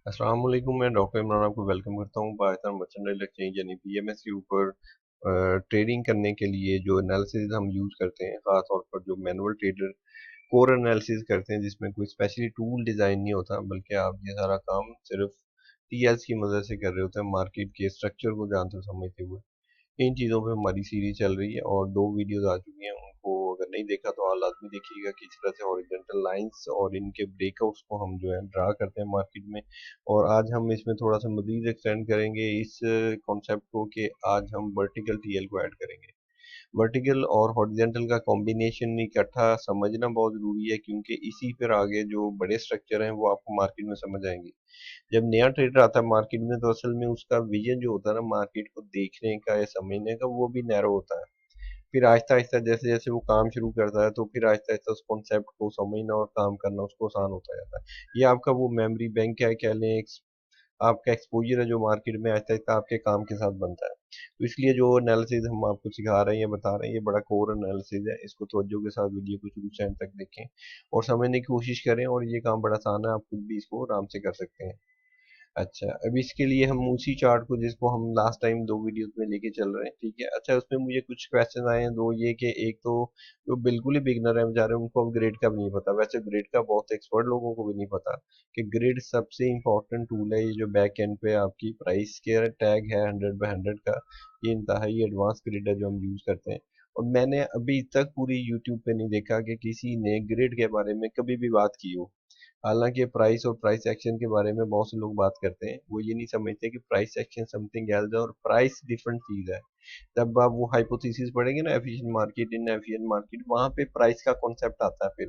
अस्सलाम वालेकुम। मैं डॉक्टर इमरान आपको वेलकम करता हूँ पाकिस्तान मर्चेंटाइल एक्सचेंज यानी पीएमएस के ऊपर। ट्रेडिंग करने के लिए जो एनालिसिस हम यूज़ करते हैं, ख़ास तौर पर जो मैनुअल ट्रेडर कोर एनालिसिस करते हैं, जिसमें कोई स्पेशली टूल डिज़ाइन नहीं होता, बल्कि आप ये सारा काम सिर्फ टीएल्स की मदद से कर रहे होते हैं, मार्केट के स्ट्रक्चर को जानते समझते हुए। इन चीज़ों पे हमारी सीरीज चल रही है और 2 वीडियोस आ चुकी हैं। उनको अगर नहीं देखा तो आप लाज़मी देखिएगा कि किस तरह से हॉरिजॉन्टल लाइंस और इनके ब्रेकआउट्स को हम जो है ड्रा करते हैं मार्केट में। और आज हम इसमें थोड़ा-सा मज़ीद एक्सटेंड करेंगे इस कॉन्सेप्ट को कि आज हम वर्टिकल टीएल को ऐड करेंगे। वर्टिकल और हॉरिजॉन्टल का कॉम्बिनेशन इकट्ठा समझना बहुत ज़रूरी है, क्योंकि इसी पर आगे जो बड़े स्ट्रक्चर हैं वो आपको मार्केट में समझ आएंगे। जब नया ट्रेडर आता है मार्केट में, तो असल में उसका विजन जो होता है ना मार्केट को देखने का या समझने का, वो भी नैरो होता है। फिर आहिस्ता आहिस्ता जैसे जैसे वो काम शुरू करता है, तो फिर आहिस्ता आहिस्ता उस कॉन्सेप्ट को समझना और काम करना उसको आसान होता जाता है। ये आपका वो मेमोरी बैंक है कह लें, आपका एक्सपोजर है जो मार्केट में आहिस्ता आहिस्ता आपके काम के साथ बनता है। तो इसलिए जो एनालिसिस हम आपको सिखा रहे हैं या बता रहे हैं, ये बड़ा कोर एनालिसिस है। इसको तवज्जो के साथ वीडियो को शुरू से एंड तक देखें और समझने की कोशिश करें, और ये काम बड़ा आसान है, आप खुद भी इसको आराम से कर सकते हैं। अच्छा, अब इसके लिए हम उसी चार्ट को जिसको हम लास्ट टाइम 2 वीडियोस में लेके चल रहे हैं, ठीक है। अच्छा, उसमें मुझे कुछ क्वेश्चन आए हैं, दो ये कि एक तो जो बिल्कुल ही बिगनर है बेचारे, उनको अब ग्रिड का भी नहीं पता। वैसे ग्रिड का बहुत एक्सपर्ट लोगों को भी नहीं पता कि ग्रिड सबसे इंपॉर्टेंट टूल है। ये जो बैक एंड पे आपकी प्राइस के टैग है 100/100 का, ये इंतहाई एडवांस ग्रिड है जो हम यूज करते हैं। और मैंने अभी तक पूरी यूट्यूब पे नहीं देखा कि किसी ने ग्रिड के बारे में कभी भी बात की हो। हालांकि प्राइस और प्राइस एक्शन के बारे में बहुत से लोग बात करते हैं, वो ये नहीं समझते कि प्राइस एक्शन समथिंग एल्स है और प्राइस डिफरेंट चीज है। जब आप वो हाइपोथेसिस पढ़ेंगे ना, efficient market in efficient market, वहां पे प्राइस का कॉन्सेप्ट आता है फिर।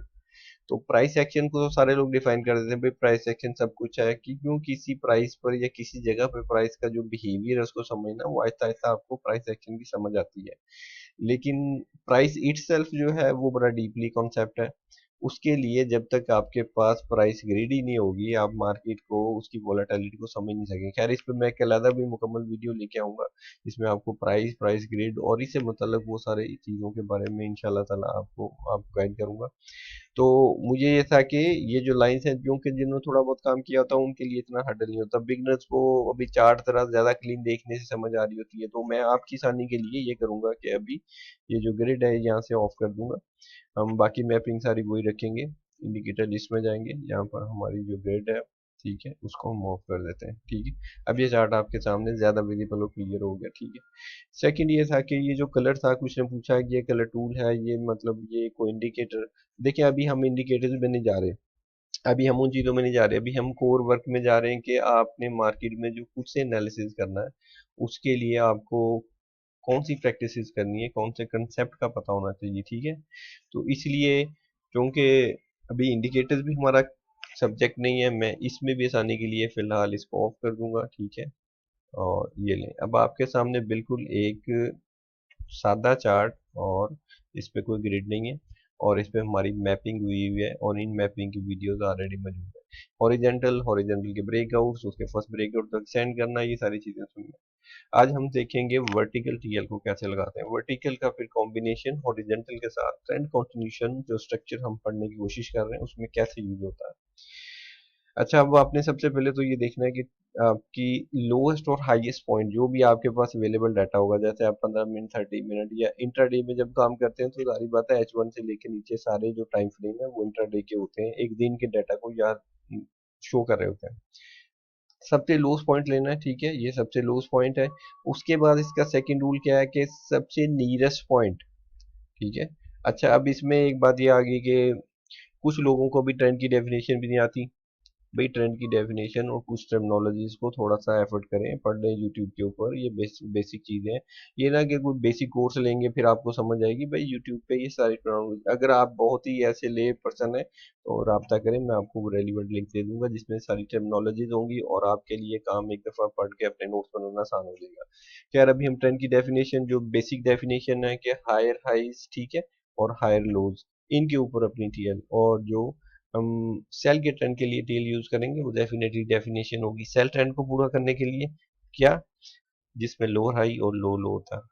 तो प्राइस एक्शन को तो सारे लोग डिफाइन कर देते हैं भाई, प्राइस एक्शन सब कुछ है कि क्यों किसी प्राइस पर या किसी जगह पर प्राइस का जो बिहेवियर है उसको समझना, वो आहिस्ता आहिस्ता आपको प्राइस एक्शन की समझ आती है। लेकिन प्राइस इटसेल्फ जो है वो बड़ा डीपली कॉन्सेप्ट है। उसके लिए जब तक आपके पास प्राइस ग्रिड ही नहीं होगी, आप मार्केट को उसकी वोलेटिलिटी को समझ नहीं सकेंगे। खैर, इस पे मैं एक अलग भी मुकम्मल वीडियो लेके आऊंगा, जिसमें आपको प्राइस ग्रिड और इससे मतलब वो सारे चीज़ों के बारे में इंशाल्लाह ताला आपको गाइड करूंगा। तो मुझे ये था कि ये जो लाइंस हैं, क्योंकि जिन्होंने थोड़ा बहुत काम किया होता है उनके लिए इतना हर्डल नहीं होता। बिगनर्स को अभी चार्ट तरह ज्यादा क्लीन देखने से समझ आ रही होती है, तो मैं आपकी आसानी के लिए ये करूंगा कि अभी ये जो ग्रिड है यहाँ से ऑफ कर दूंगा। हम बाकी मैपिंग सारी वही रखेंगे। इंडिकेटर लिस्ट में जाएंगे, यहाँ पर हमारी जो ग्रिड है, ठीक है, उसको हम ऑफ कर देते हैं। ठीक है, अब ये चार्ट आपके सामने ज्यादा विजिबल और क्लियर हो गया। ठीक है, सेकंड ये था कि ये जो कलर था, कुछ ने पूछा कि ये कलर टूल है, ये मतलब ये कोई इंडिकेटर। देखिए, अभी हम इंडिकेटर्स में नहीं जा रहे, अभी हम उन चीज़ों में नहीं जा रहे, अभी हम कोर वर्क में जा रहे हैं कि आपने मार्केट में जो खुद से एनालिसिस करना है, उसके लिए आपको कौन सी प्रैक्टिसेस करनी है, कौन से कंसेप्ट का पता होना चाहिए। ठीक है, तो इसलिए क्योंकि अभी इंडिकेटर्स भी हमारा सब्जेक्ट नहीं है, मैं इसमें भी आसानी के लिए फिलहाल इसको ऑफ कर दूंगा। ठीक है, और ये लें, अब आपके सामने बिल्कुल एक सादा चार्ट, और इस पे कोई ग्रिड नहीं है, और इस पे हमारी मैपिंग हुई हुई है, और इन मैपिंग की वीडियोस ऑलरेडी मौजूद है। हॉरिजॉन्टल के ब्रेकआउट्स, उसके फर्स्ट ब्रेकआउट तक सेंड करना, ये सारी चीजें सुनना। आज हम देखेंगे वर्टिकल टीएल को कैसे लगाते हैं। वर्टिकल का फिर कॉम्बिनेशन हॉरिजॉन्टल के साथ ट्रेंड कंटिन्यूशन जो स्ट्रक्चर हम पढ़ने की कोशिश कर रहे हैं, उसमें कैसे यूज होता है। अच्छा, अब आपने सबसे पहले तो ये देखना है कि आपकी लोएस्ट और हाईएस्ट पॉइंट जो भी आपके पास अवेलेबल डाटा होगा, जैसे आप 15 मिनट, 30 मिनट या इंट्राडे में जब काम करते हैं, तो जारी बात है H1 से लेके नीचे सारे जो टाइम फ्रेम है वो इंट्राडे के होते हैं, एक दिन के डाटा को यार शो कर रहे होते हैं। सबसे लोएस्ट पॉइंट लेना है, ठीक है, ये सबसे लोएस्ट पॉइंट है। उसके बाद इसका सेकंड रूल क्या है कि सबसे नियरेस्ट पॉइंट। ठीक है। अच्छा, अब इसमें एक बात ये आ गई कि कुछ लोगों को भी ट्रेंड की डेफिनेशन भी नहीं आती। भाई, ट्रेंड की डेफिनेशन और कुछ टर्मिनोलॉजीज को थोड़ा सा एफर्ट करें, पढ़ लें यूट्यूब के ऊपर, ये बेसिक चीजें हैं। ये ना कि कोई बेसिक कोर्स लेंगे फिर आपको समझ आएगी। भाई, यूट्यूब पे ये सारी टर्मिनोलॉजी, अगर आप बहुत ही ऐसे ले पर्सन है तो राब्ता करें, मैं आपको वो रेलिवेंट लिंक दे दूंगा जिसमें सारी टर्मिनोलॉजीज होंगी, और आपके लिए काम एक दफा पढ़ के अपने नोट्स बनाना आसान हो जाएगा। खैर, अभी हम ट्रेंड की डेफिनेशन, जो बेसिक डेफिनेशन है कि हायर हाइज, ठीक है, और हायर लोज, इनके ऊपर अपनी टीएल, और जो हम सेल के ट्रेंड के लिए टेल यूज करेंगे, वो डेफिनेटली डेफिनेशन होगी सेल ट्रेंड को पूरा करने के लिए, क्या, जिसमें लोअर हाई और लो लो होता है।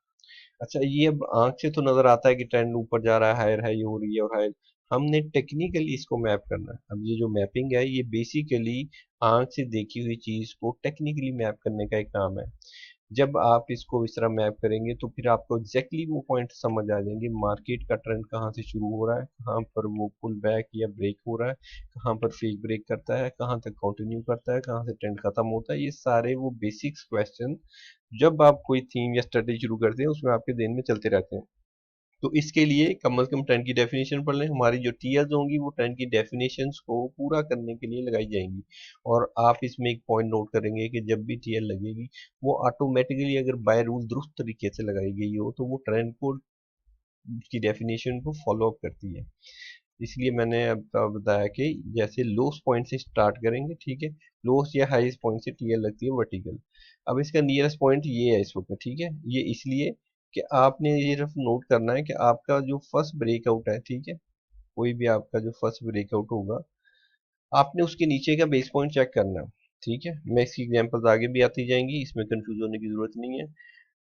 अच्छा, ये अब आंख से तो नजर आता है कि ट्रेंड ऊपर जा रहा है, हायर हाई हो रही है और हायर, हमने टेक्निकली इसको मैप करना है। अब ये जो मैपिंग है ये बेसिकली आंख से देखी हुई चीज को टेक्निकली मैप करने का एक नाम है। जब आप इसको इस तरह मैप करेंगे तो फिर आपको एग्जैक्टली वो पॉइंट समझ आ जाएंगे, मार्केट का ट्रेंड कहाँ से शुरू हो रहा है, कहाँ पर वो पुल बैक या ब्रेक हो रहा है, कहाँ पर फेक ब्रेक करता है, कहाँ तक कंटिन्यू करता है, कहाँ से ट्रेंड खत्म होता है। ये सारे वो बेसिक्स क्वेश्चन जब आप कोई थीम या स्टडी शुरू करते हैं उसमें आपके दिन में चलते रहते हैं। तो इसके लिए कम से कम ट्रेंड की डेफिनेशन पढ़ लें। हमारी जो टीएल्स होंगी वो ट्रेंड की डेफिनेशंस को पूरा करने के लिए लगाई जाएंगी। और आप इसमें एक पॉइंट नोट करेंगे कि जब भी टीएल लगेगी वो ऑटोमेटिकली अगर बाय रूल दुरुस्त तरीके से लगाई गई हो तो वो ट्रेंड को की डेफिनेशन को फॉलो अप करती है। इसलिए मैंने अब बताया कि जैसे लोएस्ट पॉइंट से स्टार्ट करेंगे, ठीक है, लोएस्ट या हाईएस्ट पॉइंट से टीएल लगती है वर्टिकल। अब इसका नियरेस्ट पॉइंट ये है इस वक्त, ठीक है, ये इसलिए कि आपने ये सिर्फ नोट करना है कि आपका जो फर्स्ट ब्रेकआउट है, ठीक है, कोई भी आपका जो फर्स्ट ब्रेकआउट होगा आपने उसके नीचे का बेस पॉइंट चेक करना है। ठीक है, मैं इसकी एग्जांपल्स आगे भी आती जाएंगी, इसमें कंफ्यूज होने की जरूरत नहीं है।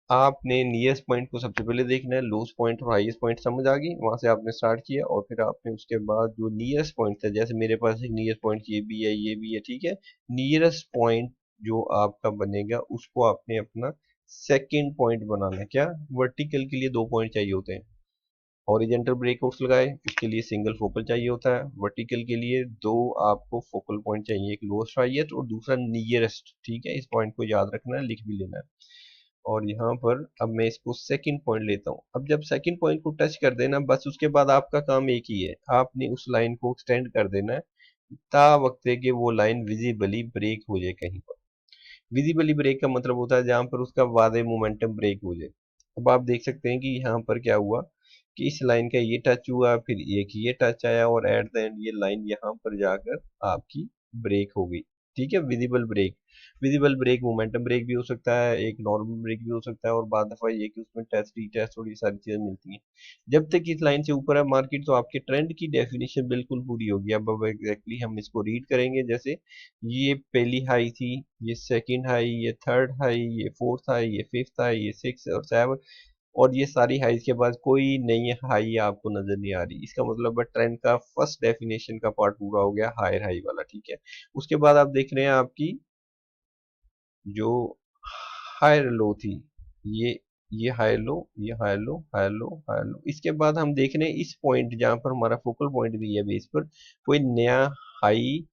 आपने नियरेस्ट पॉइंट को सबसे पहले देखना है, लोएस्ट पॉइंट और हाईएस्ट पॉइंट समझ आ गई, वहां से आपने स्टार्ट किया और फिर आपने उसके बाद जो नियरेस्ट पॉइंट था, जैसे मेरे पास एक नियरेस्ट पॉइंट ये भी है ये भी है, ठीक है, नियरेस्ट पॉइंट जो आपका बनेगा उसको आपने अपना सेकंड पॉइंट बनाना है। क्या, वर्टिकल के लिए दो पॉइंट चाहिए होते हैं, हॉरिजेंटल ब्रेकआउट्स लगाए उसके लिए सिंगल फोकल चाहिए होता है, वर्टिकल के लिए दो आपको फोकल पॉइंट चाहिए, एक लोएस्ट हाईएस्ट और दूसरा नियरेस्ट। ठीक है, इस पॉइंट को याद रखना है, लिख भी लेना है। और यहाँ पर अब मैं इसको सेकंड पॉइंट लेता हूँ। अब जब सेकंड पॉइंट को टच कर देना बस उसके बाद आपका काम एक ही है, आपने उस लाइन को एक्सटेंड कर देना है ता वक्त कि वो लाइन विजिबली ब्रेक हो जाए कहीं पर। विजिबली ब्रेक का मतलब होता है जहां पर उसका वादे मोमेंटम ब्रेक हो जाए। अब आप देख सकते हैं कि यहाँ पर क्या हुआ कि इस लाइन का ये टच हुआ, फिर एक ये टच आया और एट द एंड ये लाइन यहाँ पर जाकर आपकी ब्रेक हो गई। ठीक है, visible break. Visible break momentum break भी हो सकता है, एक नॉर्मल ब्रेक भी हो सकता है, और बाद दफा ये कि उसमें टेस्ट रीटेस्ट और ये सारी चीजें मिलती हैं। जब तक इस लाइन से ऊपर है मार्केट तो आपके ट्रेंड की डेफिनेशन बिल्कुल पूरी होगी। अब एग्जैक्टली हम इसको रीड करेंगे, जैसे ये पहली हाई थी, ये सेकंड हाई, ये थर्ड हाई, ये फोर्थ हाई, ये फिफ्थ हाई, ये सिक्स और सेवन, और ये सारी हाईज के बाद कोई नई हाई आपको नजर नहीं आ रही। इसका मतलब है ट्रेंड का फर्स्ट डेफिनेशन का पार्ट पूरा हो गया, हायर हाई वाला। ठीक है, उसके बाद आप देख रहे हैं आपकी जो हायर लो थी, ये ये हायर लो, ये higher low, higher low, higher low. इसके बाद हम देख रहे हैं इस पॉइंट जहां पर हमारा फोकल पॉइंट भी है बेस पर, कोई नया हाई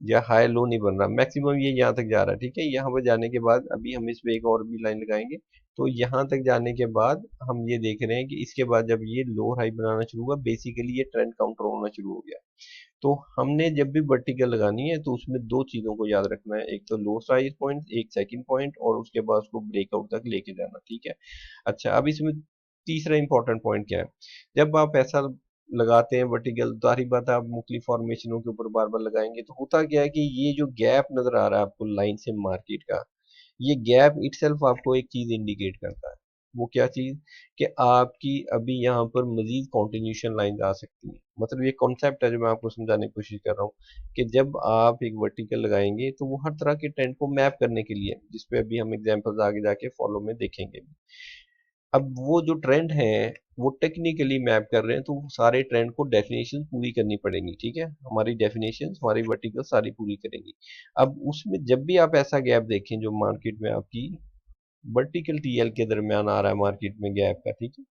या हाई लो नहीं बन रहा, मैक्सिमम ये यहाँ तक जा रहा है। ठीक है, यहाँ पर जाने के बाद अभी हम इस पे एक और भी लाइन लगाएंगे, तो यहाँ तक जाने के बाद हम ये देख रहे हैं कि इसके बाद जब ये लो हाई बनाना शुरू हुआ बेसिकली ये ट्रेंड काउंटर होना शुरू हो गया। तो हमने जब भी वर्टिकल लगानी है तो उसमें दो चीजों को याद रखना है, एक तो लो साइज पॉइंट, एक सेकंड पॉइंट, और उसके बाद उसको ब्रेकआउट तक लेके जाना। ठीक है, अच्छा अब इसमें तीसरा इंपॉर्टेंट पॉइंट क्या है, जब आप ऐसा लगाते हैं वर्टिकल, जाहिर बात है आप मुख्तलिफ फॉर्मेशनों के ऊपर बार बार लगाएंगे, तो होता क्या है कि ये जो गैप नजर आ रहा है आपको लाइन से मार्केट का, ये गैप इटसेल्फ आपको एक चीज इंडिकेट करता है। वो क्या चीज, कि आपकी अभी यहाँ पर मजीद कॉन्टिन्यूशन लाइन आ सकती है। मतलब ये कॉन्सेप्ट है जो मैं आपको समझाने की कोशिश कर रहा हूँ कि जब आप एक वर्टिकल लगाएंगे तो वो हर तरह के ट्रेंड को मैप करने के लिए, जिसपे अभी हम एग्जांपल्स आगे जाके फॉलो में देखेंगे। अब वो जो ट्रेंड है वो टेक्निकली मैप कर रहे हैं, तो वो सारे ट्रेंड को डेफिनेशन पूरी करनी पड़ेंगी। ठीक है, हमारी डेफिनेशन हमारी वर्टिकल सारी पूरी करेंगी। अब उसमें जब भी आप ऐसा गैप देखें जो मार्केट में आपकी वर्टिकल टीएल के दरमियान आ रहा है मार्केट में गैप का, ठीक है,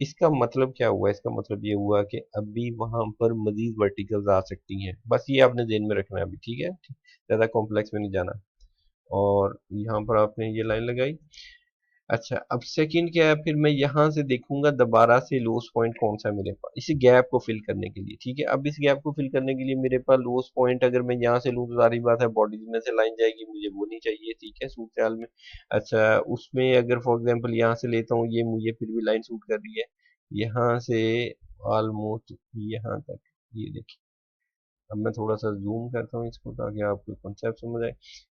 इसका मतलब क्या हुआ, इसका मतलब ये हुआ कि अभी वहां पर मजीद वर्टिकल्स आ सकती हैं। बस ये आपने ध्यान में रखना है अभी। ठीक है, ज्यादा कॉम्प्लेक्स में नहीं जाना। और यहाँ पर आपने ये लाइन लगाई। अच्छा, अब सेकंड क्या है, फिर मैं यहाँ से देखूंगा दोबारा से लोस पॉइंट कौन सा है मेरे पास इसी गैप को फिल करने के लिए। ठीक है, अब इस गैप को फिल करने के लिए मेरे पास लोस पॉइंट अगर मैं यहाँ से लूँ तो सारी बात है बॉडीज में से लाइन जाएगी, मुझे वो नहीं चाहिए। ठीक है, सूट ख्याल में। अच्छा, उसमें अगर फॉर एग्जांपल यहाँ से लेता हूँ, ये मुझे फिर भी लाइन सूट कर रही है यहाँ से ऑलमोस्ट यहाँ तक, ये देखिए। अब मैं थोड़ा सा जूम करता हूँ इसको ताकि आपको कॉन्सेप्ट समझ आए।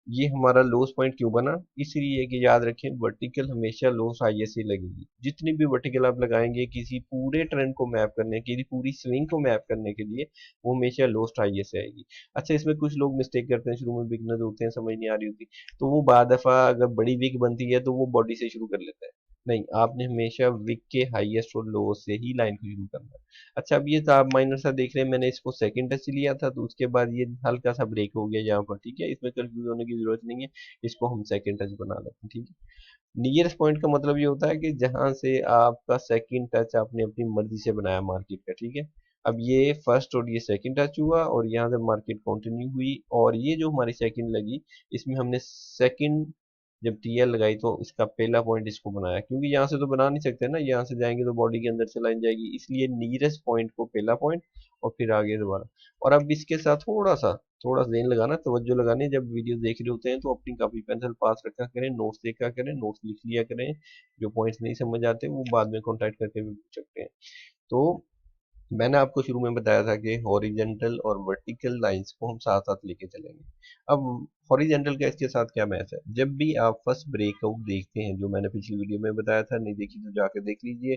ये हमारा लोस पॉइंट क्यों बना, इसलिए कि याद रखें वर्टिकल हमेशा लोस हाईएस्ट से लगेगी। जितनी भी वर्टिकल आप लगाएंगे किसी पूरे ट्रेंड को मैप करने के लिए, पूरी स्विंग को मैप करने के लिए, वो हमेशा लोस्ट हाईएस्ट से आएगी। अच्छा, इसमें कुछ लोग मिस्टेक करते हैं, शुरू में बिगनर होते हैं, समझ नहीं आ रही होती, तो वो बाद दफा अगर बड़ी विक बनती है तो वो बॉडी से शुरू कर लेते हैं। नहीं, आपने हमेशा विक के हाईएस्ट और लोएस्ट से ही लाइन को शुरू करना है। अच्छा, अब ये तो आप माइनर सा देख रहे हैं, मैंने इसको सेकंड टच लिया था, तो उसके बाद ये हल्का सा ब्रेक हो गया यहाँ पर, ठीक है, इसमें कंफ्यूज होने की जरूरत नहीं है, इसको हम सेकंड टच बना लेते हैं, ठीक है। नियरेस्ट पॉइंट का मतलब ये होता है कि जहां से आपका सेकंड टच आपने अपनी मर्जी से बनाया मार्केट का, ठीक है। अब ये फर्स्ट और ये सेकंड टच हुआ और यहाँ से मार्केट कंटिन्यू हुई, और ये जो हमारी सेकंड लगी, इसमें हमने सेकंड जब टीएल लगाई तो इसका पहला पॉइंट इसको बनाया, क्योंकि यहाँ से तो बना नहीं सकते ना, यहाँ से जाएंगे तो बॉडी के अंदर से लाइन जाएगी, इसलिए नियरेस्ट पॉइंट को पहला पॉइंट और फिर आगे दोबारा। और अब इसके साथ थोड़ा सा ध्यान लगाना, तवज्जो लगानी, जब वीडियो देख रहे होते हैं तो अपनी कॉपी पेंसिल पास रखा करें, नोट्स देखा करें, नोट्स लिख लिया करें, जो पॉइंट्स नहीं समझ आते वो बाद में कॉन्टैक्ट करके भी पूछ सकते हैं। तो मैंने आपको शुरू में बताया था कि हॉरिजेंटल और वर्टिकल लाइंस को हम साथ साथ लेके चलेंगे। अब हॉरिजेंटल का इसके साथ क्या मैच है, जब भी आप फर्स्ट ब्रेकआउट देखते हैं, जो मैंने पिछली वीडियो में बताया था, नहीं देखी तो जाकर देख लीजिए,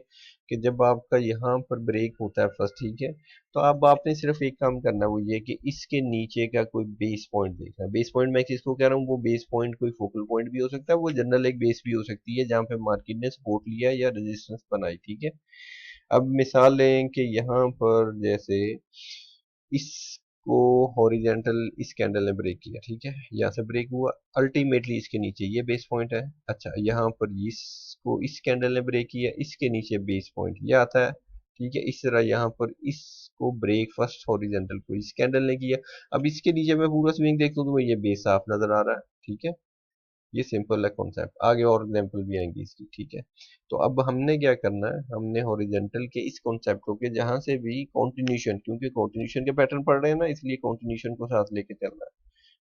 कि जब आपका यहाँ पर ब्रेक होता है फर्स्ट, ठीक है, तो अब आपने सिर्फ एक काम करना है, वो ये कि इसके नीचे का कोई बेस पॉइंट देखना है। बेस पॉइंट मैं किसको कह रहा हूँ, वो बेस पॉइंट कोई फोकल पॉइंट भी हो सकता है, वो जनरल एक बेस भी हो सकती है जहाँ पे मार्केट ने सपोर्ट लिया या रेजिस्टेंस बनाई, ठीक है। अब मिसाल लें कि यहाँ पर जैसे इसको हॉरिजेंटल इस कैंडल ने ब्रेक किया, ठीक है, यहाँ से ब्रेक हुआ, अल्टीमेटली इसके नीचे ये बेस पॉइंट है। अच्छा, यहाँ पर इसको इस कैंडल ने ब्रेक किया, इसके नीचे बेस पॉइंट ये आता है, ठीक है। इस तरह यहाँ पर इसको ब्रेक फर्स्ट हॉरिजेंटल को इस कैंडल ने किया, अब इसके नीचे मैं पूरा स्विंग देखता हूँ तो ये बेस साफ नजर आ रहा है, ठीक है। ये सिंपल है कॉन्सेप्ट, आगे और एग्जांपल भी आएंगी इसकी, ठीक है। तो अब हमने क्या करना है, हमने हॉरिजेंटल के इस कॉन्सेप्ट को, के जहां से भी कंटिन्यूशन, क्योंकि कंटिन्यूशन के पैटर्न पढ़ रहे हैं ना, इसलिए कंटिन्यूशन को साथ लेके चलना है।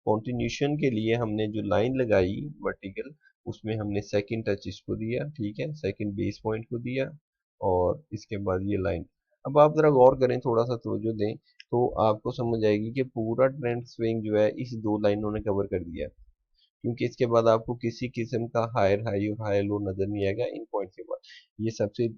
कंटिन्यूशन के लिए हमने जो लाइन लगाई वर्टिकल, उसमें हमने सेकंड टच इसको दिया, ठीक है, सेकंड बेस पॉइंट को दिया, और इसके बाद ये लाइन। अब आप जरा गौर करें, थोड़ा सा तवज्जो दें, तो आपको समझ आएगी कि पूरा ट्रेंड स्विंग जो है इस दो लाइनों ने कवर कर दिया है, क्योंकि इसके बाद आपको किसी किस्म का हायर हाई और हायर लो नजर नहीं आएगा इन पॉइंट के बाद। ये सबसे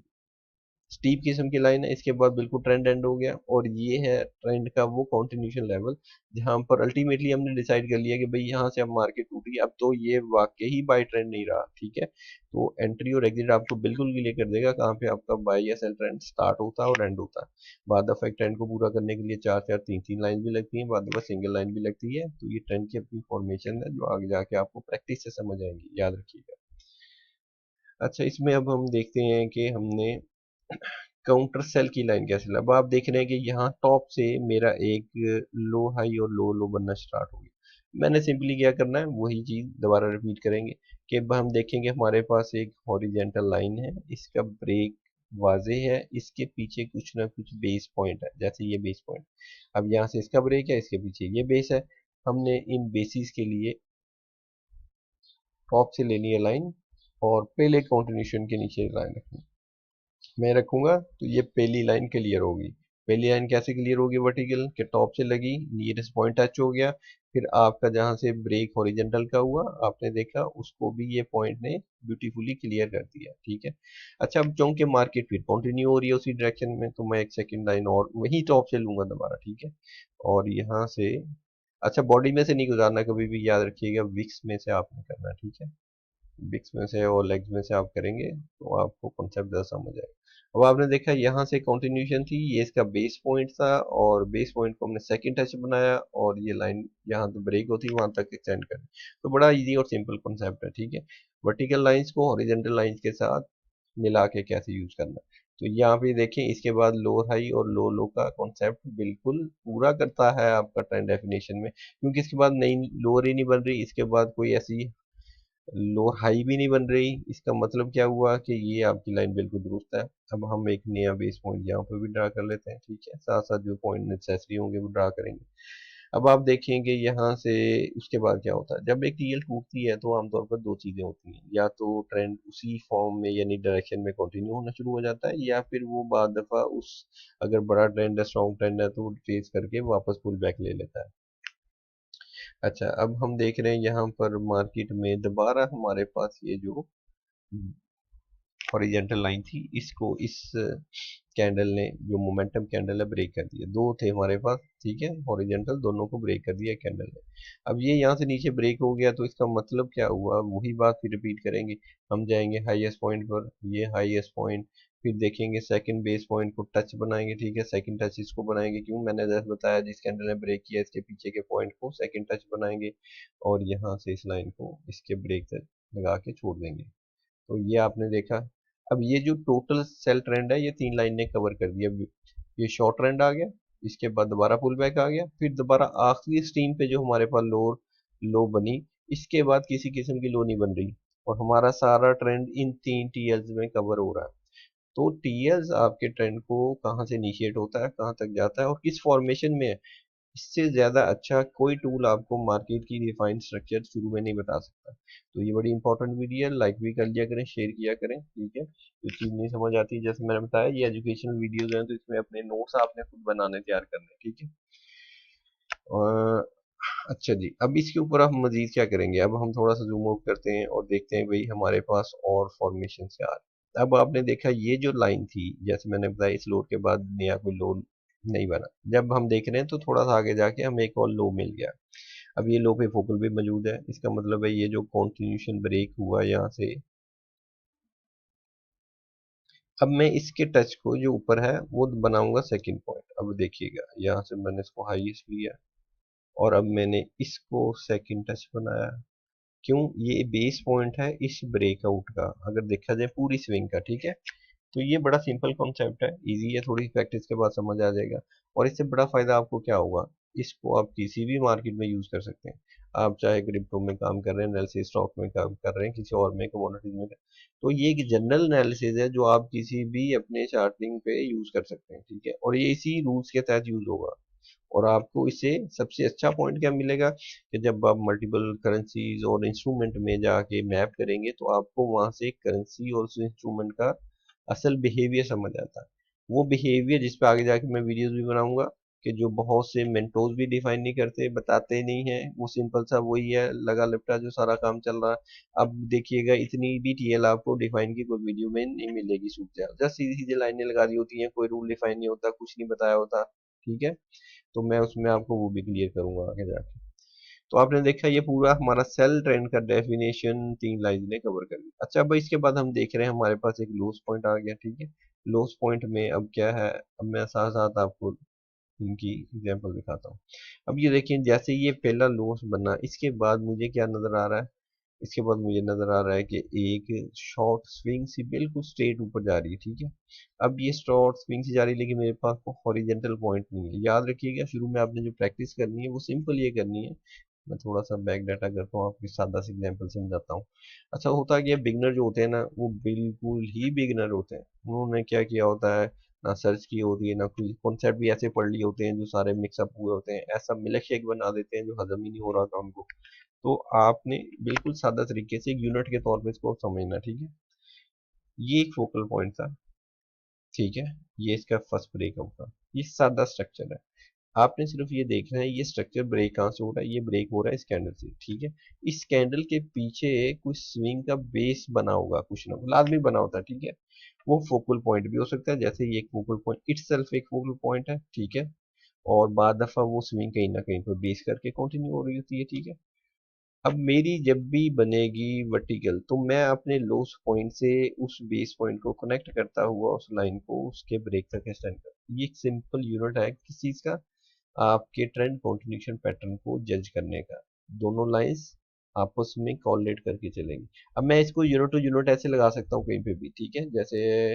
स्टीप किस्म की लाइन है, इसके बाद बिल्कुल ट्रेंड एंड हो गया, और ये है ट्रेंड का वो कंटिन्यूशन लेवल, जहां पर अल्टीमेटली हमने डिसाइड कर लिया कि भाई यहाँ से अब मार्केट टूटी, अब तो ये वाकई ही बाय ट्रेंड नहीं रहा, ठीक है। तो एंट्री और एग्जिट आपको बिल्कुल क्लियर कर देगा कहाँ पे आपका बाय या सेल ट्रेंड स्टार्ट होता है और एंड होता है। बाद दफा एक ट्रेंड को पूरा करने के लिए चार चार तीन तीन लाइन भी लगती है, बाद दफा सिंगल लाइन भी लगती है, तो ये ट्रेंड की अपनी फॉर्मेशन है जो आगे जाके आपको प्रैक्टिस से समझ आएंगी, याद रखिएगा। अच्छा, इसमें अब हम देखते हैं कि हमने काउंटर सेल की लाइन कैसे, अब आप देख रहे हैं कि यहाँ टॉप से मेरा एक लो हाई और लो लो बनना स्टार्ट हो गया। मैंने सिंपली क्या करना है, वही चीज दोबारा रिपीट करेंगे, कि अब हम देखेंगे हमारे पास एक हॉरिजेंटल लाइन है, इसका ब्रेक वाजे है, इसके पीछे कुछ ना कुछ बेस पॉइंट है, जैसे ये बेस पॉइंट। अब यहाँ से इसका ब्रेक है, इसके पीछे ये बेस है, हमने इन बेसिस के लिए टॉप से लेनी है लाइन, और पहले कंटिन्यूशन के नीचे लाइन रखनी मैं रखूंगा, तो ये पहली लाइन क्लियर होगी। पहली लाइन कैसे क्लियर होगी, वर्टिकल के टॉप से लगी, नियरेस्ट पॉइंट टच हो गया, फिर आपका जहां से ब्रेक हॉरिजेंटल का हुआ आपने देखा, उसको भी ये पॉइंट ने ब्यूटीफुली क्लियर कर दिया, ठीक है। अच्छा, अब चूंकि मार्केट फिर कंटिन्यू हो रही है उसी डायरेक्शन में, तो मैं एक सेकंड लाइन और वही टॉप से लूंगा दोबारा, ठीक है। और यहाँ से, अच्छा, बॉडी में से नहीं गुजारना, कभी भी याद रखिएगा, विक्स में से आपने करना, ठीक है। बिक्स में से और लेग्स में से आप करेंगे तो आपको कॉन्सेप्ट ज़्यादा समझ आएगा। अब आपने देखा यहाँ से कंटिन्यूशन थी, ये इसका बेस पॉइंट था, और बेस पॉइंट को हमने सेकंड टच बनाया, और ये लाइन यहाँ तो ब्रेक होती है वहां तक एक्सटेंड कर, तो बड़ा इजी और सिंपल कॉन्सेप्ट है, ठीक है। वर्टिकल लाइंस को हॉरिजॉन्टल लाइंस के साथ मिला के कैसे यूज करना है, तो यहाँ पे देखें, इसके बाद लोअर हाई और लो लो का कॉन्सेप्ट बिल्कुल पूरा करता है आपका ट्रेंड डेफिनेशन में, क्योंकि इसके बाद नई लोअर ही नहीं बन रही, इसके बाद कोई ऐसी लोअर हाई भी नहीं बन रही, इसका मतलब क्या हुआ कि ये आपकी लाइन बिल्कुल दुरुस्त है। अब हम एक नया बेस पॉइंट यहाँ पे भी ड्रा कर लेते हैं, ठीक है, साथ साथ जो पॉइंट नेसेसरी होंगे वो ड्रा करेंगे। अब आप देखेंगे यहाँ से उसके बाद क्या होता है, जब एक टीएल टूटती है तो आमतौर पर दो चीजें होती हैं, या तो ट्रेंड उसी फॉर्म में यानी डायरेक्शन में कंटिन्यू होना शुरू हो जाता है, या फिर वो बाद दफा उस, अगर बड़ा ट्रेंड है, स्ट्रॉन्ग ट्रेंड है, तो ट्रेस करके वापस पुल बैक ले लेता है। अच्छा, अब हम देख रहे हैं यहाँ पर मार्केट में दोबारा हमारे पास ये जो हॉरिजेंटल लाइन थी, इसको इस कैंडल ने, जो मोमेंटम कैंडल है, ब्रेक कर दिया। दो थे हमारे पास, ठीक है, हॉरिजॉन्टल, दोनों को ब्रेक कर दिया कैंडल ने। अब ये यहाँ से नीचे ब्रेक हो गया, तो इसका मतलब क्या हुआ, वही बात फिर रिपीट करेंगे। हम जाएंगे हाईएस्ट पॉइंट पर, ये हाईएस्ट पॉइंट, फिर देखेंगे सेकंड बेस पॉइंट को टच बनाएंगे, ठीक है, सेकंड टच इसको बनाएंगे, क्यों, मैंने जैसे बताया, जिस कैंडल ने ब्रेक किया इसके पीछे के पॉइंट को सेकंड टच बनाएंगे, और यहाँ से इस लाइन को इसके ब्रेक तक लगा के छोड़ देंगे। तो ये आपने देखा। अब ये जो टोटल सेल ट्रेंड है, ये तीन लाइन ने कवर कर दिया। ये शॉर्ट ट्रेंड आ गया, इसके बाद दोबारा पुल बैक आ गया, फिर दोबारा आखिरी स्ट्रीम पे जो हमारे पास लो लो बनी, इसके बाद किसी किस्म की लो नहीं बन रही, और हमारा सारा ट्रेंड इन तीन टीएल्स में कवर हो रहा है। तो टीएल्स आपके ट्रेंड को कहाँ से इनिशिएट होता है, कहाँ तक जाता है, और किस फॉर्मेशन में है, इससे ज़्यादा अच्छा कोई टूल आपको मार्केट की डिफाइंड स्ट्रक्चर शुरू में नहीं बता सकता। तो ये बड़ी इंपॉर्टेंट वीडियो है, लाइक भी कर लिया करें, शेयर किया करें, ठीक है। जो चीज़ नहीं समझ आती, जैसे मैंने बताया, ये एजुकेशनल वीडियोज हैं, तो इसमें अपने नोट्स आपने खुद बनाने तैयार करने, ठीक है। और अच्छा जी, अब इसके ऊपर हम मजीद क्या करेंगे, अब हम थोड़ा सा जूम आउट करते हैं और देखते हैं भाई हमारे पास और फॉर्मेशन क्या आ रहे हैं। अब आपने देखा ये जो लाइन थी, जैसे मैंने बताया, इस लोड के बाद नया कोई लो नहीं बना। जब हम देख रहे हैं तो थोड़ा सा आगे जाके हमें एक और लो मिल गया। अब ये लो पे फोकल भी मौजूद है, इसका मतलब है ये जो कॉन्टिन्यूशन ब्रेक हुआ यहाँ से, अब मैं इसके टच को जो ऊपर है वो बनाऊंगा सेकंड पॉइंट। अब देखिएगा, यहाँ से मैंने इसको हाईएस्ट लिया, और अब मैंने इसको सेकंड टच बनाया। क्यों, ये बेस पॉइंट है इस ब्रेकआउट का, अगर देखा जाए पूरी स्विंग का, ठीक है। तो ये बड़ा सिंपल कॉन्सेप्ट है, इजी है, थोड़ी प्रैक्टिस के बाद समझ आ जाएगा। और इससे बड़ा फायदा आपको क्या होगा, इसको आप किसी भी मार्केट में यूज कर सकते हैं। आप चाहे क्रिप्टो में काम कर रहे हैं, एनालिसिस स्टॉक में काम कर रहे हैं, किसी और में, कमोडिटीज में, तो ये एक जनरल एनालिसिस है जो आप किसी भी अपने चार्टिंग पे यूज कर सकते हैं, ठीक है। और ये इसी रूल्स के तहत यूज होगा। और आपको इससे सबसे अच्छा पॉइंट क्या मिलेगा, कि जब आप मल्टीपल करेंसीज और इंस्ट्रूमेंट में जाके मैप करेंगे, तो आपको वहां से करेंसी और उस इंस्ट्रूमेंट का असल बिहेवियर समझ आता है। वो बिहेवियर जिस पे आगे जाके मैं वीडियोस भी बनाऊंगा, कि जो बहुत से मेंटोस भी डिफाइन नहीं करते, बताते नहीं है, वो सिंपल सा वही है, लगा लिपटा जो सारा काम चल रहा है। अब देखिएगा, इतनी भी टीएल आपको डिफाइन की कोई वीडियो में नहीं मिलेगी, सूट जाए, जस्ट सीधी सीधी लाइनें लगा दी होती हैं, कोई रूल डिफाइन नहीं होता, कुछ नहीं बताया होता, ठीक है। तो मैं उसमें आपको वो भी क्लियर करूंगा आगे जाके। तो आपने देखा, ये पूरा हमारा सेल ट्रेंड का डेफिनेशन तीन लाइन ने कवर कर दिया। अच्छा, अब इसके बाद हम देख रहे हैं हमारे पास एक लॉस पॉइंट आ गया, ठीक है। लॉस पॉइंट में अब क्या है, अब मैं साथ साथ आपको इनकी एग्जांपल दिखाता हूँ। अब ये देखिए, जैसे ये पहला लॉस बना, इसके बाद मुझे क्या नजर आ रहा है, इसके बाद मुझे नजर आ रहा है कि एक शॉर्ट स्विंग सी बिल्कुल स्ट्रेट ऊपर जा रही है, ठीक है। अब ये शॉर्ट स्विंग से जा रही है, लेकिन मेरे पास हॉरिजेंटल पॉइंट नहीं है। याद रखिएगा, शुरू में आपने जो प्रैक्टिस करनी है वो सिंपल ये करनी है। मैं थोड़ा सा बैक डाटा करता हूँ, आपकी सादा सी एग्जांपल समझाता हूँ। अच्छा, होता है कि बिगनर जो होते हैं ना, वो बिल्कुल ही बिगनर होते हैं। उन्होंने क्या किया होता है, ना सर्च की होती है, ना कोई कॉन्सेप्ट भी ऐसे पढ़ लिए होते हैं जो सारे मिक्सअप हुए होते हैं, ऐसा मिल्क शेक बना देते हैं जो हजम ही नहीं हो रहा था उनको। तो आपने बिल्कुल सादा तरीके से एक यूनिट के तौर पे इसको समझना, ठीक है। ये एक फोकल पॉइंट था, ठीक है, ये इसका फर्स्ट ब्रेकआउट था। ये सादा स्ट्रक्चर है, आपने सिर्फ ये देखना है ये स्ट्रक्चर ब्रेक कहाँ से हो रहा है। ये ब्रेक हो रहा है इस कैंडल से, ठीक है। इस कैंडल के पीछे कुछ स्विंग का बेस बना होगा, कुछ ना कुछ लाजमी बना होता है, ठीक है। वो फोकल पॉइंट भी हो सकता है, जैसे ये एक फोकल पॉइंट इटसेल्फ एक फोकल पॉइंट है, ठीक है। और बाद दफा वो स्विंग कहीं ना कहीं पर बेस करके कंटिन्यू हो रही होती है, ठीक है। अब मेरी जब भी बनेगी वर्टिकल, तो मैं अपने लोस पॉइंट से उस बेस पॉइंट को कनेक्ट करता हुआ उस लाइन को उसके ब्रेक तक एक्सटेंड कर, ये एक सिंपल यूनिट है किस चीज का, आपके ट्रेंड कंटिन्यूशन पैटर्न को जज करने का। दोनों लाइंस आपस में कोरिलेट करके चलेंगी। अब मैं इसको यूनिट टू यूनिट ऐसे लगा सकता हूँ कहीं पे भी, ठीक है। जैसे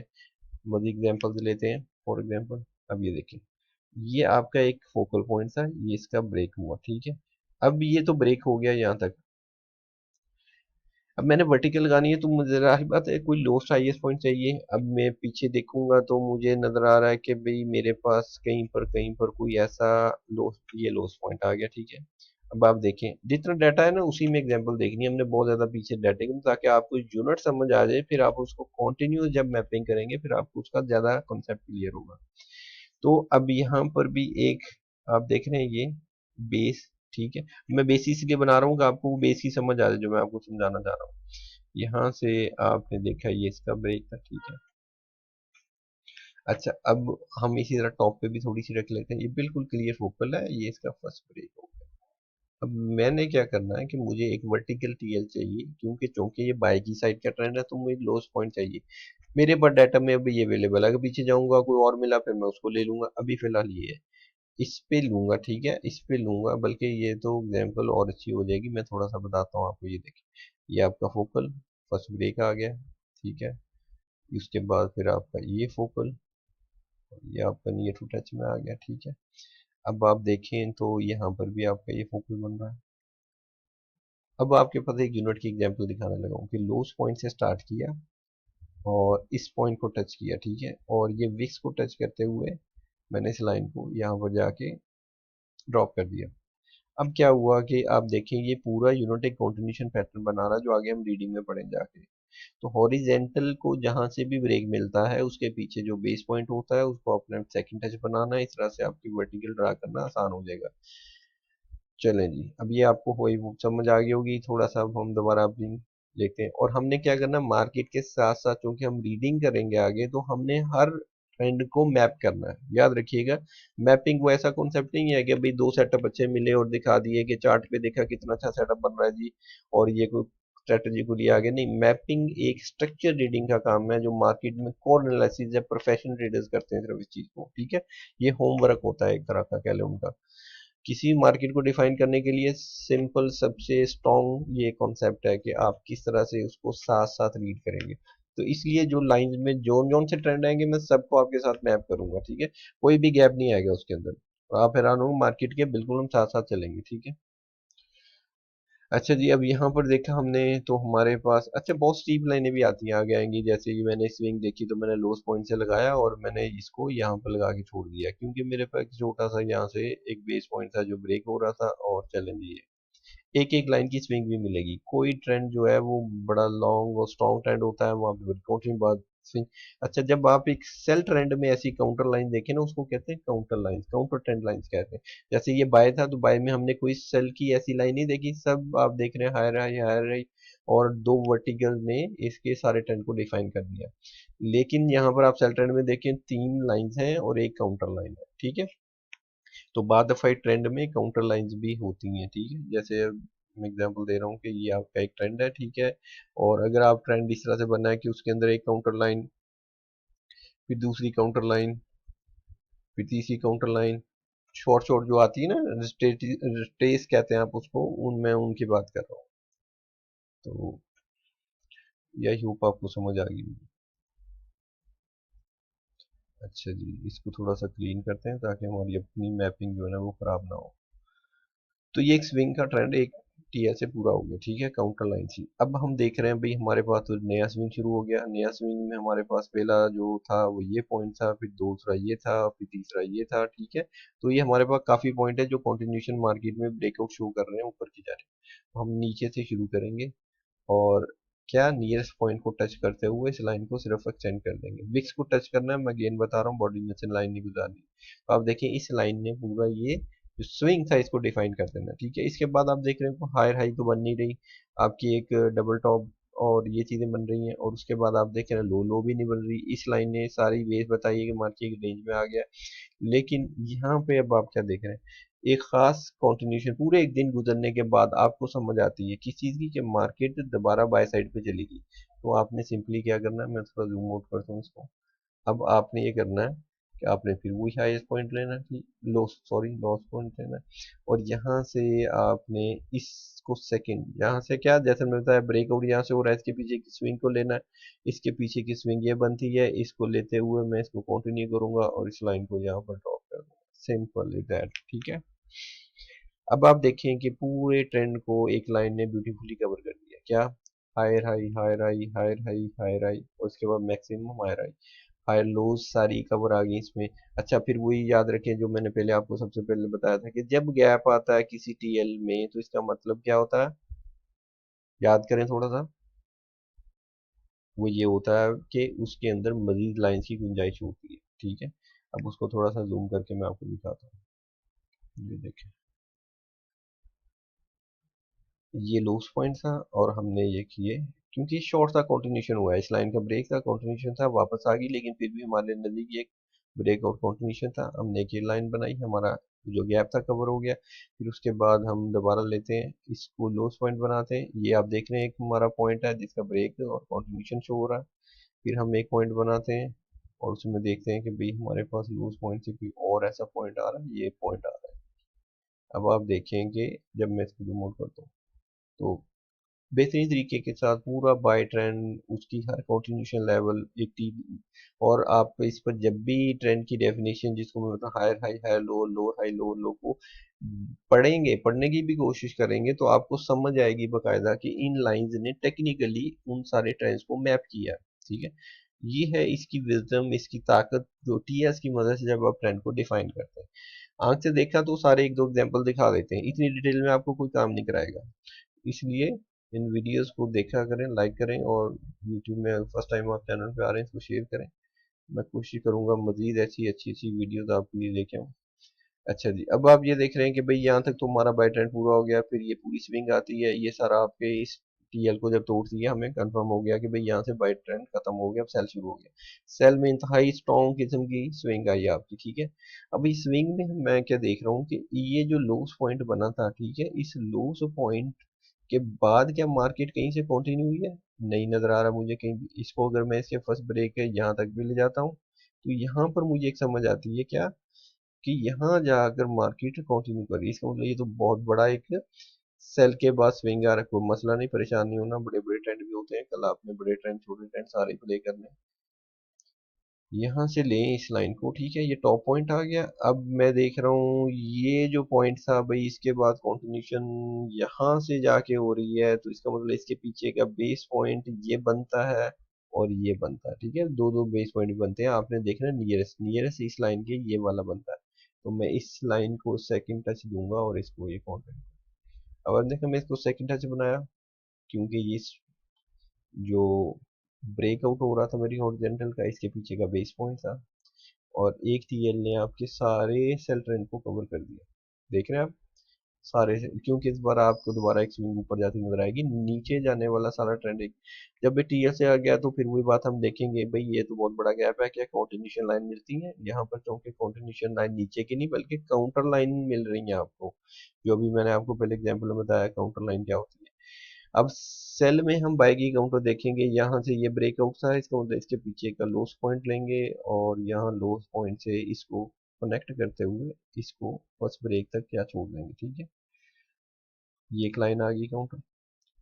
मजीद एग्जांपल्स लेते हैं, फॉर एग्जांपल, अब ये देखिए, ये आपका एक फोकल पॉइंट था, ये इसका ब्रेक हुआ, ठीक है। अब ये तो ब्रेक हो गया यहाँ तक। अब मैंने वर्टिकल लगानी है, तो मुझे जाहिर बात है कोई लोस्ट हाईएस्ट पॉइंट चाहिए। अब मैं पीछे देखूंगा तो मुझे नजर आ रहा है कि भाई मेरे पास कहीं पर कोई ऐसा लोस्ट, ये लोस्ट पॉइंट आ गया, ठीक है। अब आप देखें, जितना डाटा है ना उसी में एग्जांपल देखनी है हमने, बहुत ज्यादा पीछे डाटे की, ताकि आपको यूनिट समझ आ जाए, फिर आप उसको कंटिन्यू जब मैपिंग करेंगे, फिर आपको उसका ज्यादा कॉन्सेप्ट क्लियर होगा। तो अब यहाँ पर भी एक, आप देख रहे हैं ये बेस, ठीक है। मैं बेस इसलिए बना रहा हूँ कि आपको वो बेस ही समझ आ जाए जो मैं आपको समझाना चाह रहा हूँ। यहाँ से आपने देखा ये इसका ब्रेक था, ठीक है। अच्छा, अब हम इसी तरह टॉप पे भी थोड़ी सी रख लेते हैं। ये बिल्कुल क्लियर फोकल है, ये इसका फर्स्ट ब्रेक हो गया। अब मैंने क्या करना है कि मुझे एक वर्टिकल टीएल चाहिए, क्योंकि चूंकि ये बाई की साइड का ट्रेंड है तो मुझे लोस पॉइंट चाहिए। मेरे पास डाटा में अभी ये अवेलेबल है, अगर पीछे जाऊंगा कोई और मिला फिर मैं उसको ले लूंगा। अभी फिलहाल ये है, इस पे लूंगा, ठीक है, इस पे लूंगा। बल्कि ये तो एग्जांपल और अच्छी हो जाएगी, मैं थोड़ा सा बताता हूँ आपको। ये देखिए, ये आपका फोकल फर्स्ट ब्रेक आ गया, ठीक है। उसके बाद फिर आपका ये फोकल, ये आपका नियर टू टच में आ गया, ठीक है। अब आप देखें तो यहाँ पर भी आपका ये फोकल बन रहा है। अब आपके पास एक यूनिट की एग्जांपल दिखाने लगा हूँ कि लोस पॉइंट से स्टार्ट किया और इस पॉइंट को टच किया, ठीक है, और ये विक्स को टच करते हुए मैंने इस लाइन को यहाँ पर जाके ड्रॉप कर दिया। अब क्या हुआ कि आप देखें ये पूरा यूनिट एक कॉन्टिन्यूशन पैटर्न बना रहा है, जो आगे हम रीडिंग में पढ़ेंगे जाके। तो हॉरिजेंटल को जहां से भी ब्रेक मिलता है उसके पीछे जो बेस पॉइंट होता है उसको अपने सेकंड टच बनाना है। इस तरह से आपकी वर्टिकल ड्रा करना आसान हो जाएगा। चलें जी, अब ये आपको वही वो समझ आ गई होगी। थोड़ा सा अब हम दोबारा अपनी लेते हैं, और हमने क्या करना, मार्केट के साथ साथ क्योंकि हम रीडिंग करेंगे आगे, तो हमने हर ट्रेंड को मैप करना है। याद रखिएगा, मैपिंग वो ऐसा कॉन्सेप्ट नहीं है कि भाई दो सेटअप अच्छे मिले और दिखा दिए कि चार्ट पे देखा कितना अच्छा सेटअप बन रहा है जी, और ये कोई स्ट्रेटेजी को लिया आगे नहीं। मैपिंग एक स्ट्रक्चर रीडिंग का काम है, जो मार्केट में कोर एनालिसिस या प्रोफेशनल ट्रेडर्स करते हैं सिर्फ इस चीज को, ठीक है। ये होमवर्क होता है एक तरह का, कह लें उनका। किसी मार्केट को डिफाइन करने के लिए सिंपल सबसे स्ट्रॉन्ग ये कॉन्सेप्ट है कि आप किस तरह से उसको साथ साथ रीड करेंगे। तो इसलिए जो लाइंस में जोन जोन से ट्रेंड आएंगे मैं सबको आपके साथ मैप करूंगा, ठीक है। कोई भी गैप नहीं आएगा उसके अंदर, और आप हैरान होंगे मार्केट के, बिल्कुल हम साथ साथ चलेंगे, ठीक है। अच्छा जी, अब यहाँ पर देखा हमने तो हमारे पास अच्छा बहुत स्टीप लाइनें भी आती हैं, आगे आएंगी। जैसे कि मैंने स्विंग देखी तो मैंने लोस पॉइंट से लगाया और मैंने इसको यहाँ पर लगा के छोड़ दिया, क्योंकि मेरे पास एक छोटा सा यहाँ से एक बेस पॉइंट था जो ब्रेक हो रहा था, और चैलेंज ये एक एक लाइन की स्विंग भी मिलेगी। कोई ट्रेंड जो है वो बड़ा लॉन्ग और स्ट्रॉन्ग ट्रेंड होता है, वहां पे काउंटिंग बाद स्विंग। अच्छा, जब आप एक सेल ट्रेंड में ऐसी काउंटर लाइन देखें ना, उसको कहते हैं counter line, counter trend lines कहते हैं। जैसे ये बाय था तो बाय में हमने कोई सेल की ऐसी लाइन नहीं देखी, सब आप देख रहे हैं हायर हाई हायर हाई, और दो वर्टिकल ने इसके सारे ट्रेंड को डिफाइन कर दिया। लेकिन यहाँ पर आप सेल ट्रेंड में देखें, तीन लाइंस हैं और एक काउंटर लाइन है, ठीक है। तो बाद दफा ट्रेंड में काउंटर लाइंस भी होती हैं, ठीक है। जैसे मैं एग्जांपल दे रहा हूँ कि ये आपका एक ट्रेंड है, ठीक है, और अगर आप ट्रेंड इस तरह से बना है कि उसके अंदर एक काउंटर लाइन, फिर दूसरी काउंटर लाइन, फिर तीसरी काउंटर लाइन, शॉर्ट शॉर्ट जो आती है ना, स्टेस कहते हैं आप उसको, उनमें उनकी बात कर रहा हूँ। तो यही होप आपको समझ आ गई। अच्छा जी, इसको थोड़ा सा क्लीन करते हैं ताकि हमारी अपनी मैपिंग जो है ना वो खराब ना हो। तो ये एक स्विंग का ट्रेंड एक टीएल से पूरा हो गया, ठीक है, काउंटर लाइन थी। अब हम देख रहे हैं भाई हमारे पास तो नया स्विंग शुरू हो गया। नया स्विंग में हमारे पास पहला जो था वो ये पॉइंट था, फिर दूसरा ये था, फिर तीसरा ये था, ठीक है। तो ये हमारे पास काफी पॉइंट है जो कंटिन्यूशन मार्केट में ब्रेकआउट शो कर रहे हैं ऊपर की जा रहे हैं। तो हम नीचे से शुरू करेंगे और क्या नियरेस्ट पॉइंट को टच करते हुए इस लाइन को सिर्फ एक्सटेंड कर देंगे। विक्स को टच करना है, मैं अगेन बता रहा हूँ, बॉडी में से लाइन नहीं गुजारनी। तो आप देखिए इस लाइन ने पूरा ये जो स्विंग था इसको डिफाइन कर देना, ठीक है। इसके बाद आप देख रहे हो हायर हाई तो बन नहीं रही आपकी, एक डबल टॉप और ये चीजें बन रही हैं, और उसके बाद आप देख रहे हैं लो लो भी नहीं बन रही। इस लाइन ने सारी वेज बताई है कि मार्केट रेंज में आ गया। लेकिन यहाँ पे अब आप क्या देख रहे हैं, एक खास कॉन्टिन्यूशन पूरे एक दिन गुजरने के बाद आपको समझ आती है किस चीज की, कि मार्केट दोबारा बाय साइड पे चलेगी। तो आपने सिंपली क्या करना है, मैं थोड़ा जूम आउट करता हूँ इसको। अब आपने ये करना है कि आपने फिर वही हाईएस्ट पॉइंट लेना है कि लॉस पॉइंट लेना है, और यहाँ से आपने इसको सेकंड, यहाँ से क्या जैसे मैंने बताया ब्रेकआउट यहाँ से हो रहा है, इसके पीछे की स्विंग को लेना है। इसके पीछे की स्विंग ये बनती है, इसको लेते हुए मैं इसको कंटिन्यू करूंगा और इस लाइन को यहाँ पर ड्रॉप कर दूंगा, सिंपल इज दैट, ठीक है। अब आप देखें कि पूरे ट्रेंड को एक लाइन ने ब्यूटीफुली कवर कर दिया। क्या, higher high higher high higher high higher high, और उसके बाद maximum higher high higher lows सारी कवर आ गई इसमें। अच्छा, फिर वही याद रखें जो मैंने पहले आपको सबसे पहले बताया था कि जब गैप आता है किसी टीएल में तो इसका मतलब क्या होता है, याद करें थोड़ा सा। वो ये होता है कि उसके अंदर मजीद लाइंस की गुंजाइश होती है, ठीक है। अब उसको थोड़ा सा जूम करके मैं आपको दिखाता हूँ, ये देखें, ये लूज पॉइंट था और हमने ये किए, क्योंकि शॉर्ट था, कंटिन्यूशन हुआ है, इस लाइन का ब्रेक था, कंटिन्यूशन था, वापस आ गई, लेकिन फिर भी हमारे नजदीक ये ब्रेकआउट कंटिन्यूशन था, हमने एक ये लाइन बनाई, हमारा जो गैप था कवर हो गया। फिर उसके बाद हम दोबारा लेते हैं, इसको लोस पॉइंट बनाते हैं। ये आप देख रहे हैं एक हमारा पॉइंट है जिसका ब्रेक और कंटिन्यूशन शो हो रहा है। फिर हम एक पॉइंट बनाते हैं और उसमें देखते हैं कि भाई हमारे पास लूज पॉइंट से कोई और ऐसा पॉइंट आ रहा है, ये पॉइंट आ रहा है। अब आप देखेंगे जब मैं इसको जूम आउट करता हूँ तो बेहतरीन तरीके के साथ पूरा बाय ट्रेंड उसकी हर कंटिन्यूशन लेवल 80। और आप इस पर जब भी ट्रेंड की डेफिनेशन जिसको मैं बताऊँ higher high higher low lower high lower low को पढ़ेंगे, पढ़ने की भी कोशिश करेंगे तो आपको समझ आएगी बकायदा कि इन लाइंस ने टेक्निकली उन सारे ट्रेंड्स को मैप किया। ठीक है, ये है इसकी विजडम, इसकी ताकत जो टीएस की मदद से जब आप ट्रेंड को डिफाइन करते हैं। आंख से देखा तो सारे एक दो एग्जांपल दिखा देते हैं, इतनी डिटेल में आपको कोई काम नहीं कराएगा। इसलिए इन वीडियोस को देखा करें, लाइक करें, और यूट्यूब में फर्स्ट टाइम आप चैनल पे आ रहे हैं इसको शेयर करें। मैं कोशिश करूंगा मजीद ऐसी अच्छी अच्छी वीडियोस आपके लिए लेके आऊँ। अच्छा जी, अब आप ये देख रहे हैं कि भाई यहाँ तक तो हमारा बाय ट्रेंड पूरा हो गया, फिर ये पूरी स्विंग आती है, ये सारा आपके इस टीएल को जब तोड़ दिया हमें कंफर्म हो गया कि भाई यहाँ से बाय ट्रेंड खत्म हो गया, अब सेल शुरू हो गया। सेल में इंतहाई स्ट्रॉन्ग किस्म की स्विंग आई आपकी। ठीक है, अब इस स्विंग में मैं क्या देख रहा हूँ कि ये जो लोस पॉइंट बना था, ठीक है, इस लोस पॉइंट के बाद क्या मार्केट कहीं से कंटिन्यू हुई है? नहीं नजर आ रहा मुझे कहीं भी। इसको अगर मैं इसके फर्स्ट ब्रेक है यहाँ तक भी ले जाता हूँ तो यहाँ पर मुझे एक समझ आती है क्या, कि यहाँ जाकर मार्केट कंटिन्यू कर रही है, इसका मतलब ये तो बहुत बड़ा एक सेल के बाद स्विंग आ रहा है। कोई मसला नहीं, परेशान नहीं होना, बड़े बड़े ट्रेंड भी होते हैं, कल आपने बड़े ट्रेंड छोटे ट्रेंड सारे प्ले करने। यहाँ से लें इस लाइन को, ठीक है, ये टॉप पॉइंट आ गया। अब मैं देख रहा हूँ ये जो पॉइंट था भाई इसके बाद कंटिन्यूशन यहाँ से जाके हो रही है, तो इसका मतलब इसके पीछे का बेस पॉइंट ये बनता है और ये बनता है। ठीक है, दो दो बेस पॉइंट बनते हैं, आपने देखना नियरेस्ट नियरेस्ट इस लाइन के ये वाला बनता है। तो मैं इस लाइन को सेकंड टच दूंगा और इसको ये काउंट। अब देखो मैं इसको सेकंड टच बनाया क्योंकि ये जो ब्रेकआउट हो रहा था मेरी हॉरिजॉन्टल का, इसके पीछे का बेस पॉइंट था और एक टीएल ने आपके सारे सेल ट्रेंड को कवर कर दिया। देख रहे हैं आप सारे क्योंकि इस बार आपको दोबारा एक स्विंग ऊपर जाती नजर आएगी, नीचे जाने वाला सारा ट्रेंड एक जब ये टीएल से आ गया तो फिर वही बात हम देखेंगे भाई ये तो बहुत बड़ा गैप है, क्या कंटिन्यूशन लाइन मिलती है यहाँ पर? क्योंकि कंटिन्यूशन लाइन नीचे की नहीं बल्कि काउंटर लाइन मिल रही है आपको, जो अभी मैंने आपको पहले एग्जाम्पल में बताया काउंटर लाइन क्या होती है। अब सेल में हम बाय की काउंटर देखेंगे, यहाँ से ये ब्रेकआउट था, इसका मतलब इसके पीछे का लोस पॉइंट लेंगे और यहाँ लोस पॉइंट से इसको कनेक्ट करते हुए इसको फर्स्ट ब्रेक तक क्या छोड़ देंगे। ठीक है, ये एक लाइन आ गई काउंटर।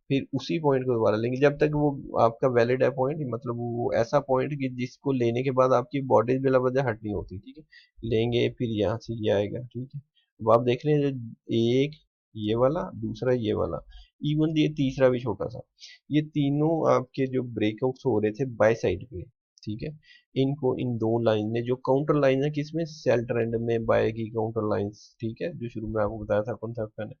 फिर उसी पॉइंट को दोबारा लेंगे जब तक वो आपका वैलिड है पॉइंट, मतलब वो ऐसा पॉइंट कि जिसको लेने के बाद आपकी बॉडी बिला वजह हट नहीं होती। ठीक है, लेंगे फिर यहाँ से ये आएगा। ठीक है, अब आप देख रहे हैं एक ये वाला, दूसरा ये वाला, इवन ये तीसरा भी छोटा सा, ये तीनों आपके जो ब्रेकआउट्स हो रहे थे बाय साइड पे। ठीक है, इनको इन दो लाइन ने जो काउंटर लाइन है किसमें, सेल ट्रेंड में बाय की काउंटर लाइंस, ठीक है, जो शुरू में आपको बताया था कॉन्सेप्ट मैंने,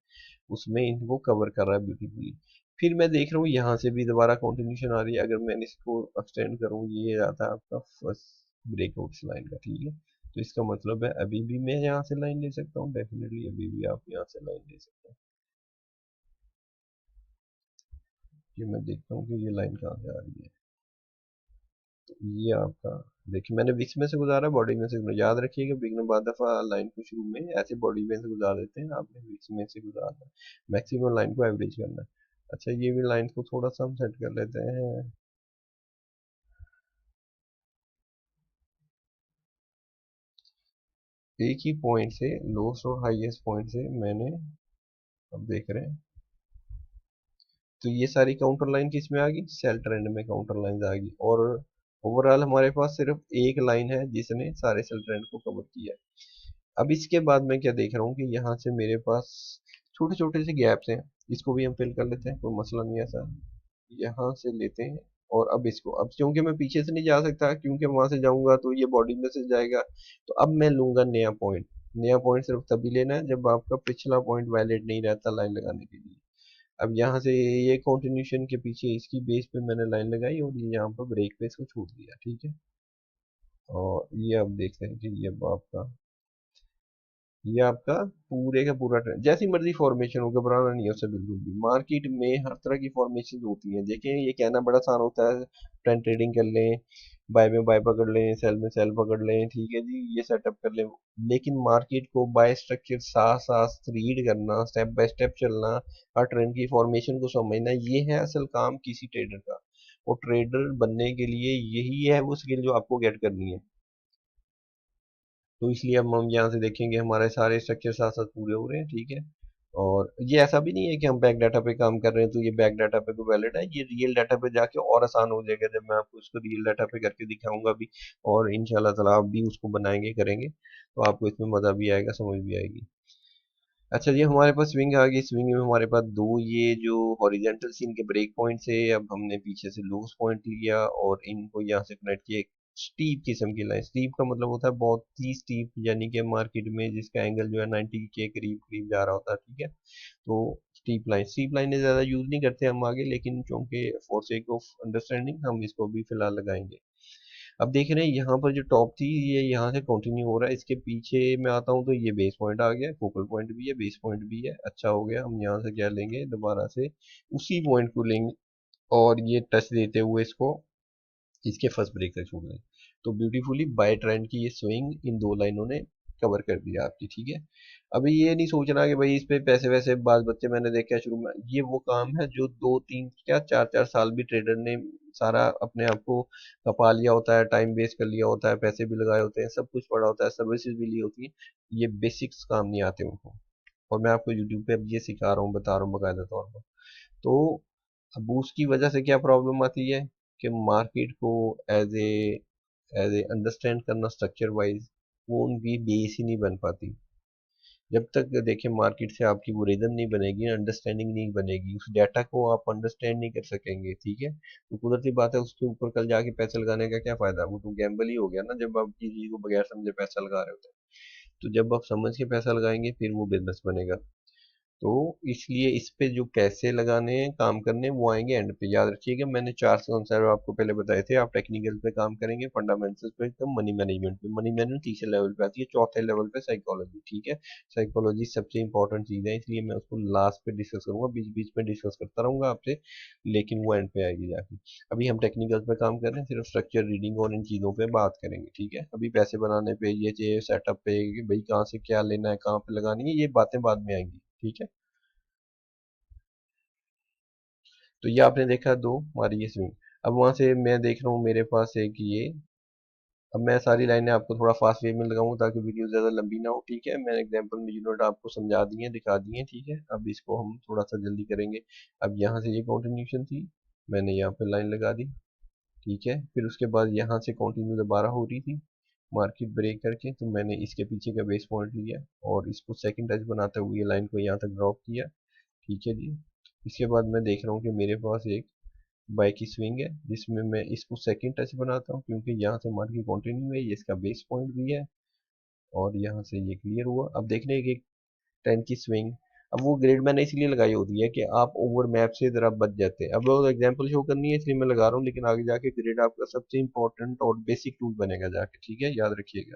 उसमें इनको कवर कर रहा है ब्यूटीफुली। फिर मैं देख रहा हूँ यहाँ से भी दोबारा कंटिन्यूशन आ रही है, अगर मैंने इसको एक्सटेंड करूँ ये आता है आपका फर्स्ट ब्रेकआउट लाइन का। ठीक है, तो इसका मतलब है अभी भी मैं यहाँ से लाइन ले सकता हूँ, डेफिनेटली अभी भी आप यहाँ से लाइन ले सकते हैं। ये मैं देखता हूँ कि ये लाइन कहाँ से आ रही है। तो ये आपका देखिए मैंने विक्स में से गुजारा, बॉडी में से याद रखिएगा बिगनर बाद दफा लाइन को शुरू में ऐसे बॉडी में से गुजार देते हैं, आपने विक्स में से गुजारना है, मैक्सिमम लाइन को एवरेज करना है। अच्छा ये भी लाइन को थोड़ा सा हम सेट कर लेते हैं। एक ही पॉइंट से लोएस्ट और हाईएस्ट पॉइंट से मैंने, अब देख रहे हैं तो ये सारी काउंटर लाइन किस में आ गई, सेल ट्रेंड में काउंटर लाइन आ गई, और ओवरऑल हमारे पास सिर्फ एक लाइन है जिसने सारे सेल ट्रेंड को कवर किया है। अब इसके बाद मैं क्या देख रहा हूँ कि यहाँ से मेरे पास छोटे छोटे से गैप्स हैं, इसको भी हम फिल कर लेते हैं, कोई मसला नहीं ऐसा। यहाँ से लेते हैं और अब इसको, अब क्योंकि मैं पीछे से नहीं जा सकता क्योंकि वहां से जाऊंगा तो ये बॉडी में से जाएगा, तो अब मैं लूंगा नया पॉइंट। नया पॉइंट सिर्फ तभी लेना है जब आपका पिछला पॉइंट वैलिड नहीं रहता लाइन लगाने के लिए। अब यहाँ से ये कंटिन्यूशन के पीछे इसकी बेस पे मैंने लाइन लगाई और ये यहाँ पर ब्रेक पे इसको छोड़ दिया। ठीक है, और ये अब देखते हैं कि ये अब आपका, ये आपका पूरे का पूरा ट्रेंड जैसी मर्जी फॉर्मेशन हो, घबराना नहीं है उससे बिल्कुल भी। मार्केट में हर तरह की फॉर्मेशन होती हैं, देखें ये कहना बड़ा आसान होता है ट्रेंड ट्रेडिंग कर लें, बाय में बाय पकड़ लें, सेल में सेल पकड़ लें, ठीक है जी, ये सेटअप कर लें। लेकिन मार्केट को बाय स्ट्रक्चर साथ साथ रीड करना, स्टेप बाय स्टेप चलना, हर ट्रेंड की फॉर्मेशन को समझना, ये है असल काम किसी ट्रेडर का। और ट्रेडर बनने के लिए यही है वो स्किल जो आपको गेट करनी है। तो इसलिए अब हम यहाँ से देखेंगे हमारे सारे स्ट्रक्चर साथ साथ पूरे हो रहे हैं, ठीक है। और ये ऐसा भी नहीं है कि हम बैक डाटा पे काम कर रहे हैं तो ये बैक डाटा पे को वैलिड है, ये रियल डाटा पे जाके और आसान हो जाएगा जब मैं आपको इसको रियल डाटा पे करके दिखाऊंगा भी। और इंशाल्लाह ताला आप भी उसको बनाएंगे करेंगे तो आपको इसमें मज़ा भी आएगा, समझ भी आएगी। अच्छा जी, हमारे पास स्विंग आ गई। स्विंग में हमारे पास दो ये जो हॉरिजेंटल सीन के ब्रेक पॉइंट है, अब हमने पीछे से लूज पॉइंट लिया और इनको यहाँ से कनेक्ट किया एक स्टीप किस्म की लाइन। स्टीप का मतलब होता है बहुत ही स्टीप, यानी कि मार्केट में जिसका एंगल जो है 90 के करीब करीब जा रहा होता है, ठीक है। तो स्टीप लाइनें ज़्यादा यूज़ नहीं करते हम आगे, लेकिन चूंकि फॉर सेक ऑफ अंडरस्टैंडिंग हम इसको भी फिलहाल लगाएंगे। अब देख रहे हैं यहाँ पर जो टॉप थी ये यहाँ से कंटिन्यू हो रहा है, इसके पीछे मैं आता हूँ तो ये बेस पॉइंट आ गया, फोकल पॉइंट भी है, बेस पॉइंट भी है। अच्छा हो गया, हम यहाँ से क्या लेंगे, दोबारा से उसी पॉइंट को लेंगे और ये टच देते हुए इसको इसके फर्स्ट ब्रेक तक छोड़ दें। तो ब्यूटीफुली बाय ट्रेंड की ये स्विंग इन दो लाइनों ने कवर कर दिया आपकी, ठीक है। अभी ये नहीं सोचना कि भाई इस पे पैसे वैसे बात बच्चे मैंने देखा शुरू में, ये वो काम है जो 2 3 क्या 4 4 साल भी ट्रेडर ने सारा अपने आप को खपा लिया होता है, टाइम वेस्ट कर लिया होता है, पैसे भी लगाए होते हैं, सब कुछ पड़ा होता है, सर्विसेज भी ली होती है। ये बेसिक्स काम नहीं आते उनको। और मैं आपको यूट्यूब पे अब ये सिखा रहा हूँ, बता रहा हूँ बकायदा तौर पर। तो अब उसकी वजह से क्या प्रॉब्लम आती है कि मार्केट को एज ए अंडरस्टैंड करना स्ट्रक्चर वाइज, वो उनकी बेस ही नहीं बन पाती। जब तक देखिए मार्केट से आपकी वो रिदम नहीं बनेगी, अंडरस्टैंडिंग नहीं बनेगी, उस डाटा को आप अंडरस्टैंड नहीं कर सकेंगे, ठीक है। तो कुदरती बात है उसके ऊपर कल जाके पैसे लगाने का क्या फायदा, वो तो गैम्बल ही हो गया ना, जब आप किसी चीज को बगैर समझे पैसा लगा रहे होते हैं। तो जब आप समझ के पैसा लगाएंगे फिर वो बिजनेस बनेगा। तो इसलिए इस पे जो पैसे लगाने हैं काम करने हैं, वो आएंगे एंड पे। याद रखिएगा मैंने 4 कॉन्सेप्ट आपको पहले बताए थे। आप टेक्निकल पे काम करेंगे, फंडामेंटल्स पे, एकदम मनी मैनेजमेंट पे। मनी मैनेजमेंट तीसरे लेवल पे आती है, चौथे लेवल पे साइकोलॉजी, ठीक है। साइकोलॉजी सबसे इंपॉर्टेंट चीज़ है, इसलिए मैं उसको लास्ट पे डिस्कस करूंगा, बीच बीच में डिस्कस करता रहूंगा आपसे, लेकिन वो एंड पे आएगी जाके। अभी हम टेक्निकल पे काम कर रहे हैं, सिर्फ स्ट्रक्चर रीडिंग और इन चीज़ों पे बात करेंगे, ठीक है। अभी पैसे बनाने पे, ये चाहिए सेटअप पे, कि भाई कहाँ से क्या लेना है, कहाँ पे लगानी है, ये बातें बाद में आएंगी, ठीक है। तो ये आपने देखा दो हमारी ये स्विंग। अब वहां से मैं देख रहा हूँ मेरे पास एक ये, अब मैं सारी लाइनें आपको थोड़ा फास्ट वे में लगाऊंगा ताकि वीडियो ज़्यादा लंबी ना हो, ठीक है। मैंने एग्जांपल में यूनिट आपको समझा दिए, दिखा दिए, ठीक है। अब इसको हम थोड़ा सा जल्दी करेंगे। अब यहाँ से ये कंटिन्यूशन थी, मैंने यहाँ पे लाइन लगा दी, ठीक है। फिर उसके बाद यहाँ से कंटिन्यू दोबारा हो रही थी मार्केट ब्रेक करके, तो मैंने इसके पीछे का बेस पॉइंट लिया और इसको सेकंड टच बनाते हुए लाइन को यहाँ तक ड्रॉप किया, ठीक है जी। इसके बाद मैं देख रहा हूँ कि मेरे पास एक बाई की स्विंग है जिसमें मैं इसको सेकंड टच बनाता हूँ, क्योंकि यहाँ से मार्केट कंटिन्यू है, ये इसका बेस पॉइंट भी है और यहाँ से ये क्लियर हुआ। अब देख रहे हैं कि 10 की स्विंग। अब वो ग्रेड मैंने इसलिए लगाई होती है कि आप ओवर मैप से जरा बच जाते हैं। अब वो एग्जांपल शो करनी है इसलिए मैं लगा रहा हूँ, लेकिन आगे जाके ग्रेड आपका सबसे इंपॉर्टेंट और बेसिक टूल बनेगा जाके, ठीक है, याद रखिएगा।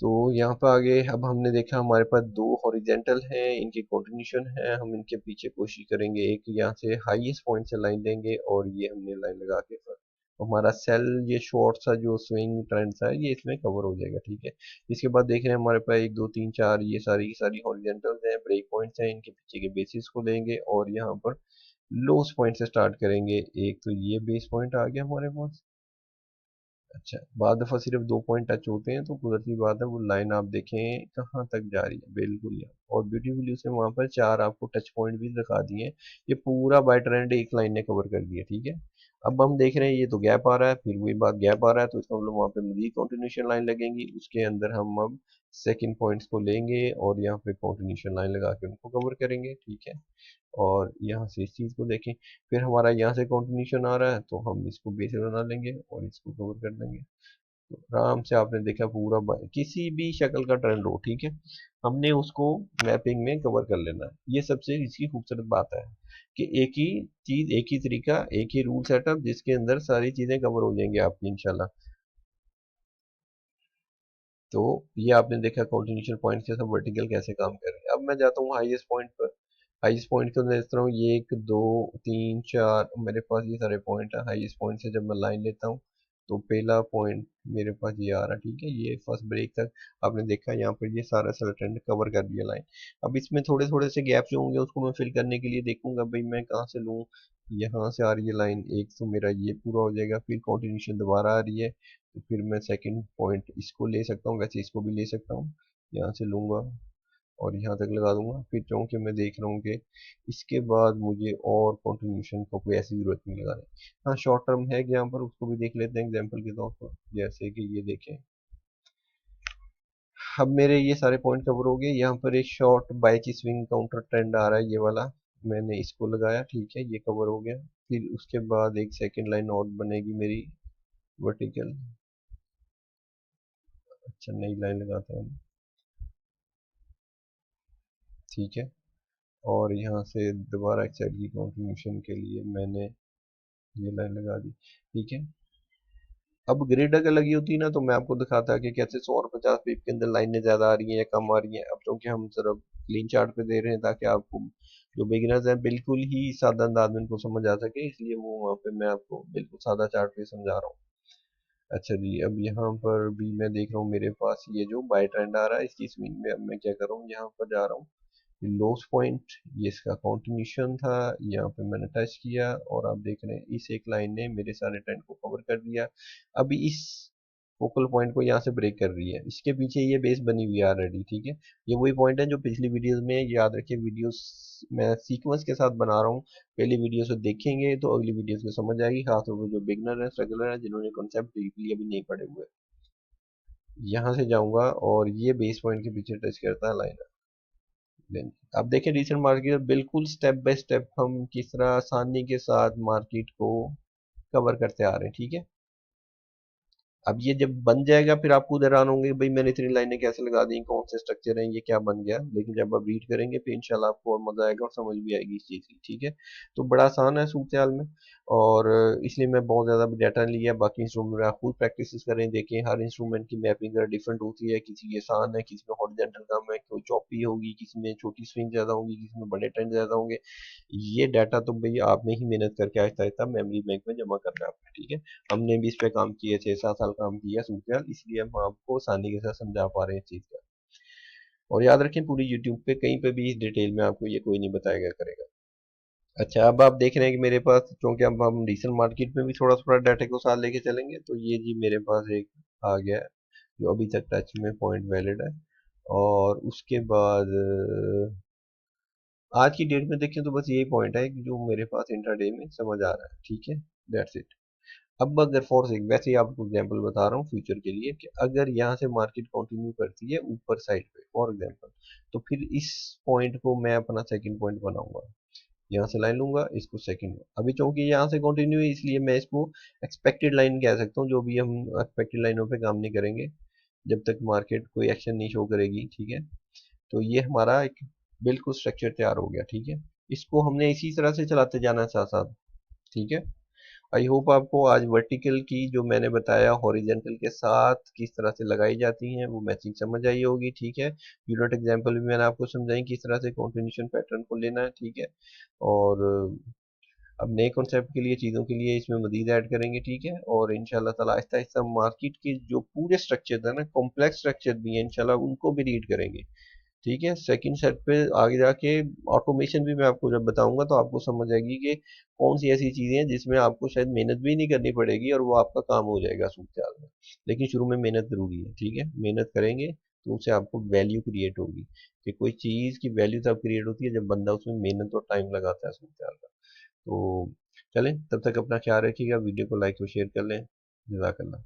तो यहाँ पे आगे अब हमने देखा हमारे पास दो हॉरिजेंटल हैं, इनकी कंटिन्यूशन है, हम इनके पीछे कोशिश करेंगे एक यहाँ से हाईएस्ट पॉइंट से लाइन लेंगे और ये हमने लाइन लगा के फिर हमारा सेल, ये शॉर्ट सा जो स्विंग ट्रेंड सा है ये इसमें कवर हो जाएगा, ठीक है। इसके बाद देख रहे हैं हमारे पास 1 2 3 4 ये सारी की सारी हॉरिजेंटल्स हैं, ब्रेक पॉइंट्स हैं, इनके पीछे के बेसिस को लेंगे और यहाँ पर लोस पॉइंट से स्टार्ट करेंगे। एक तो ये बेस पॉइंट आ गया हमारे पास। अच्छा, बाद दफ़ा सिर्फ 2 पॉइंट टच होते हैं तो कुदरती बात है वो लाइन आप देखें कहाँ तक जा रही है, बिल्कुल यहाँ। और ब्यूटीफुली उसने वहाँ पर 4 आपको टच पॉइंट भी दिखा दिए हैं। ये पूरा बाय ट्रेंड एक लाइन ने कवर कर दिया, ठीक है। अब हम देख रहे हैं ये तो गैप आ रहा है, फिर वही बात गैप आ रहा है, तो इसका मतलब वहाँ पे मजीद कंटिन्यूशन लाइन लगेंगी, उसके अंदर हम अब सेकंड पॉइंट्स को लेंगे और यहाँ पे कंटिन्यूशन लाइन लगा के उनको कवर करेंगे, ठीक है। और यहाँ से इस चीज़ को देखें, फिर हमारा यहाँ से कंटिन्यूशन आ रहा है तो हम इसको बेस बना लेंगे और इसको कवर कर देंगे। तो आराम से आपने देखा पूरा किसी भी शक्ल का ट्रेंड हो, ठीक है, हमने उसको मैपिंग में कवर कर लेना है। ये सबसे इसकी खूबसूरत बात है कि एक ही चीज, एक ही तरीका, एक ही रूल सेटअप जिसके अंदर सारी चीजें कवर हो जाएंगी आपकी इंशाल्लाह। तो ये आपने देखा कंटिन्यूशन पॉइंट के सब वर्टिकल कैसे काम कर रहे हैं। अब मैं जाता हूँ हाईएस्ट पॉइंट पर। हाईएस्ट पॉइंट को मैं इस तरह हूँ, ये 1 2 3 4 मेरे पास ये सारे पॉइंट है। हाईएस्ट पॉइंट से जब मैं लाइन लेता हूँ तो पहला पॉइंट मेरे पास ये आ रहा, ठीक है, ये फर्स्ट ब्रेक तक आपने देखा यहाँ पर ये सारा सेल ट्रेंड कवर कर दिया लाइन। अब इसमें थोड़े थोड़े से गैप जो होंगे उसको मैं फिल करने के लिए देखूंगा भाई मैं कहाँ से लूँ। यहाँ से आ रही है लाइन एक, तो मेरा ये पूरा हो जाएगा, फिर कंटिन्यूशन दोबारा आ रही है, तो फिर मैं सेकंड पॉइंट इसको ले सकता हूँ, वैसे इसको भी ले सकता हूँ, यहाँ से लूँगा और यहाँ तक लगा दूंगा। फिर क्योंकि मैं देख रहा हूँ कि इसके बाद मुझे और कंटिन्यूशन को कोई ऐसी ज़रूरत नहीं लगानी। हाँ शॉर्ट टर्म है कि यहाँ पर, उसको भी देख लेते हैं एग्जाम्पल के तौर पर, जैसे कि ये देखें। अब मेरे ये सारे पॉइंट कवर हो गए। यहाँ पर एक शॉर्ट बाय की स्विंग काउंटर ट्रेंड आ रहा है, ये वाला मैंने इसको लगाया, ठीक है, ये कवर हो गया। फिर उसके बाद एक सेकेंड लाइन और बनेगी मेरी वर्टिकल। अच्छा नई लाइन लगाते हैं, ठीक है। और यहाँ से दोबारा एक साइड की कंटिन्यूशन के लिए मैंने ये लाइन लगा दी, ठीक है। अब ग्रिड अगर लगी होती ना तो मैं आपको दिखाता कि कैसे 100 और 50 पीप के अंदर लाइनें ज्यादा आ रही हैं या कम आ रही हैं। अब क्योंकि हम सिर्फ क्लीन चार्ट पे दे रहे हैं ताकि आपको जो बिगिनर्स हैं बिल्कुल ही सादा अंदाज में इनको समझ आ सके, इसलिए वो वहाँ पे मैं आपको बिल्कुल सादा चार्ट पे समझा रहा हूँ। अच्छा जी, अब यहाँ पर भी मैं देख रहा हूँ मेरे पास ये जो बाय ट्रेंड आ रहा है, इसकी स्विंग में अब मैं क्या कर रहा हूँ, यहाँ पर जा रहा हूँ लोस पॉइंट, ये इसका कंटिन्यूशन था, यहाँ पे मैंने टच किया और आप देख रहे हैं इस एक लाइन ने मेरे सारे ट्रेंड को कवर कर दिया। अभी इस फोकल पॉइंट को यहाँ से ब्रेक कर रही है, इसके पीछे ये बेस बनी हुई है ऑलरेडी, ठीक है। ये वही पॉइंट है जो पिछली वीडियोस में, याद रखिए वीडियोस मैं सीक्वेंस के साथ बना रहा हूँ, पहली वीडियो से देखेंगे तो अगली वीडियोस को समझ आएगी, खासतौर पर जो बिगनर है, स्ट्रगलर है, जिन्होंने कॉन्सेप्ट डीपली अभी नहीं पढ़े हुए। यहाँ से जाऊंगा और ये बेस पॉइंट के पीछे टच करता है लाइन। अब देखें रिसेंट मार्केट बिल्कुल स्टेप बाय स्टेप हम किस तरह आसानी के साथ मार्केट को कवर करते आ रहे हैं, ठीक है। अब ये जब बन जाएगा फिर आपको हैरान होंगे भाई मैंने इतनी लाइनें कैसे लगा दी, कौन से स्ट्रक्चर हैं, ये क्या बन गया। लेकिन जब आप रीड करेंगे फिर इंशाल्लाह आपको और मजा आएगा और समझ भी आएगी इस चीज़ की, ठीक है। तो बड़ा आसान है सूरत हाल में, और इसलिए मैं बहुत ज़्यादा डाटा लिया। बाकी इंस्ट्रूमेंट आप खुद प्रैक्टिस करें, देखें हर इंस्ट्रूमेंट की मैपिंग डिफरेंट होती है, किसी की आसान है, किसी में हॉरिजॉन्टल कम है, कोई चौपी होगी, किसी में छोटी स्विंग ज़्यादा होगी, किसी में बड़े ट्रेंड ज़्यादा होंगे। ये डाटा तो भैया आपने ही मेहनत करके आहिस्ता आहिस्ता मेमोरी बैंक में जमा करना है आपने, ठीक है। हमने भी इस पे काम किए, 6-7 साल काम किया सूफियाल, इसलिए हम आपको आसानी के साथ समझा पा रहे हैं इस चीज़ का। और याद रखें पूरी यूट्यूब पे कहीं पे भी इस डिटेल में आपको ये कोई नहीं बताएगा करेगा। अच्छा अब आप देख रहे हैं कि मेरे पास, क्योंकि अब हम रीसेंट मार्केट में भी थोड़ा थोड़ा डाटा को साथ लेके चलेंगे, तो ये जी मेरे पास एक आ गया है जो अभी तक टच में पॉइंट वैलिड है। और उसके बाद आज की डेट में देखें तो बस यही पॉइंट है कि जो मेरे पास इंट्राडे में समझ आ रहा है, ठीक है, दैट्स इट। अब अगर फॉर सेक वैसे ही आपको एग्जांपल बता रहा हूँ फ्यूचर के लिए कि अगर यहाँ से मार्केट कंटिन्यू करती है ऊपर साइड पे फॉर एग्जांपल, तो फिर इस पॉइंट को मैं अपना सेकंड पॉइंट बनाऊंगा, यहाँ से लाइन लूंगा, इसको सेकंड। अभी चूंकि यहाँ से कंटिन्यू है इसलिए मैं इसको एक्सपेक्टेड लाइन कह सकता हूँ, जो भी हम एक्सपेक्टेड लाइनों पे काम नहीं करेंगे जब तक मार्केट कोई एक्शन नहीं शो करेगी, ठीक है। तो ये हमारा एक बिल्कुल स्ट्रक्चर तैयार हो गया, ठीक है। इसको हमने इसी तरह से चलाते जाना है साथ साथ, ठीक है। आई होप आपको आज वर्टिकल की जो मैंने बताया हॉरिजेंटल के साथ किस तरह से लगाई जाती हैं वो मैचिंग समझ आई होगी, ठीक है। यूनिट एग्जांपल भी मैंने आपको समझाई किस तरह से कंटिन्यूशन पैटर्न को लेना है, ठीक है। और अब नए कॉन्सेप्ट के लिए चीज़ों के लिए इसमें मजीद ऐड करेंगे, ठीक है। और इंशाल्लाह ताला आहिस्ता आहिस्ता मार्केट के जो पूरे स्ट्रक्चर है ना, कॉम्प्लेक्स स्ट्रक्चर भी है, इंशाल्लाह उनको भी रीड करेंगे, ठीक है। सेकंड सेट पे आगे जाके ऑटोमेशन भी मैं आपको जब बताऊंगा तो आपको समझ आएगी कि कौन सी ऐसी चीजें हैं जिसमें आपको शायद मेहनत भी नहीं करनी पड़ेगी और वो आपका काम हो जाएगा सूरत हाल में। लेकिन शुरू में मेहनत जरूरी है, ठीक है। मेहनत करेंगे तो उससे आपको वैल्यू क्रिएट होगी, कि कोई चीज की वैल्यू तब क्रिएट होती है जब बंदा उसमें मेहनत और टाइम लगाता है सूरत हाल का। तो चलें, तब तक अपना ख्याल रखिएगा, वीडियो को लाइक और शेयर कर लें। जज़ाकल्लाह।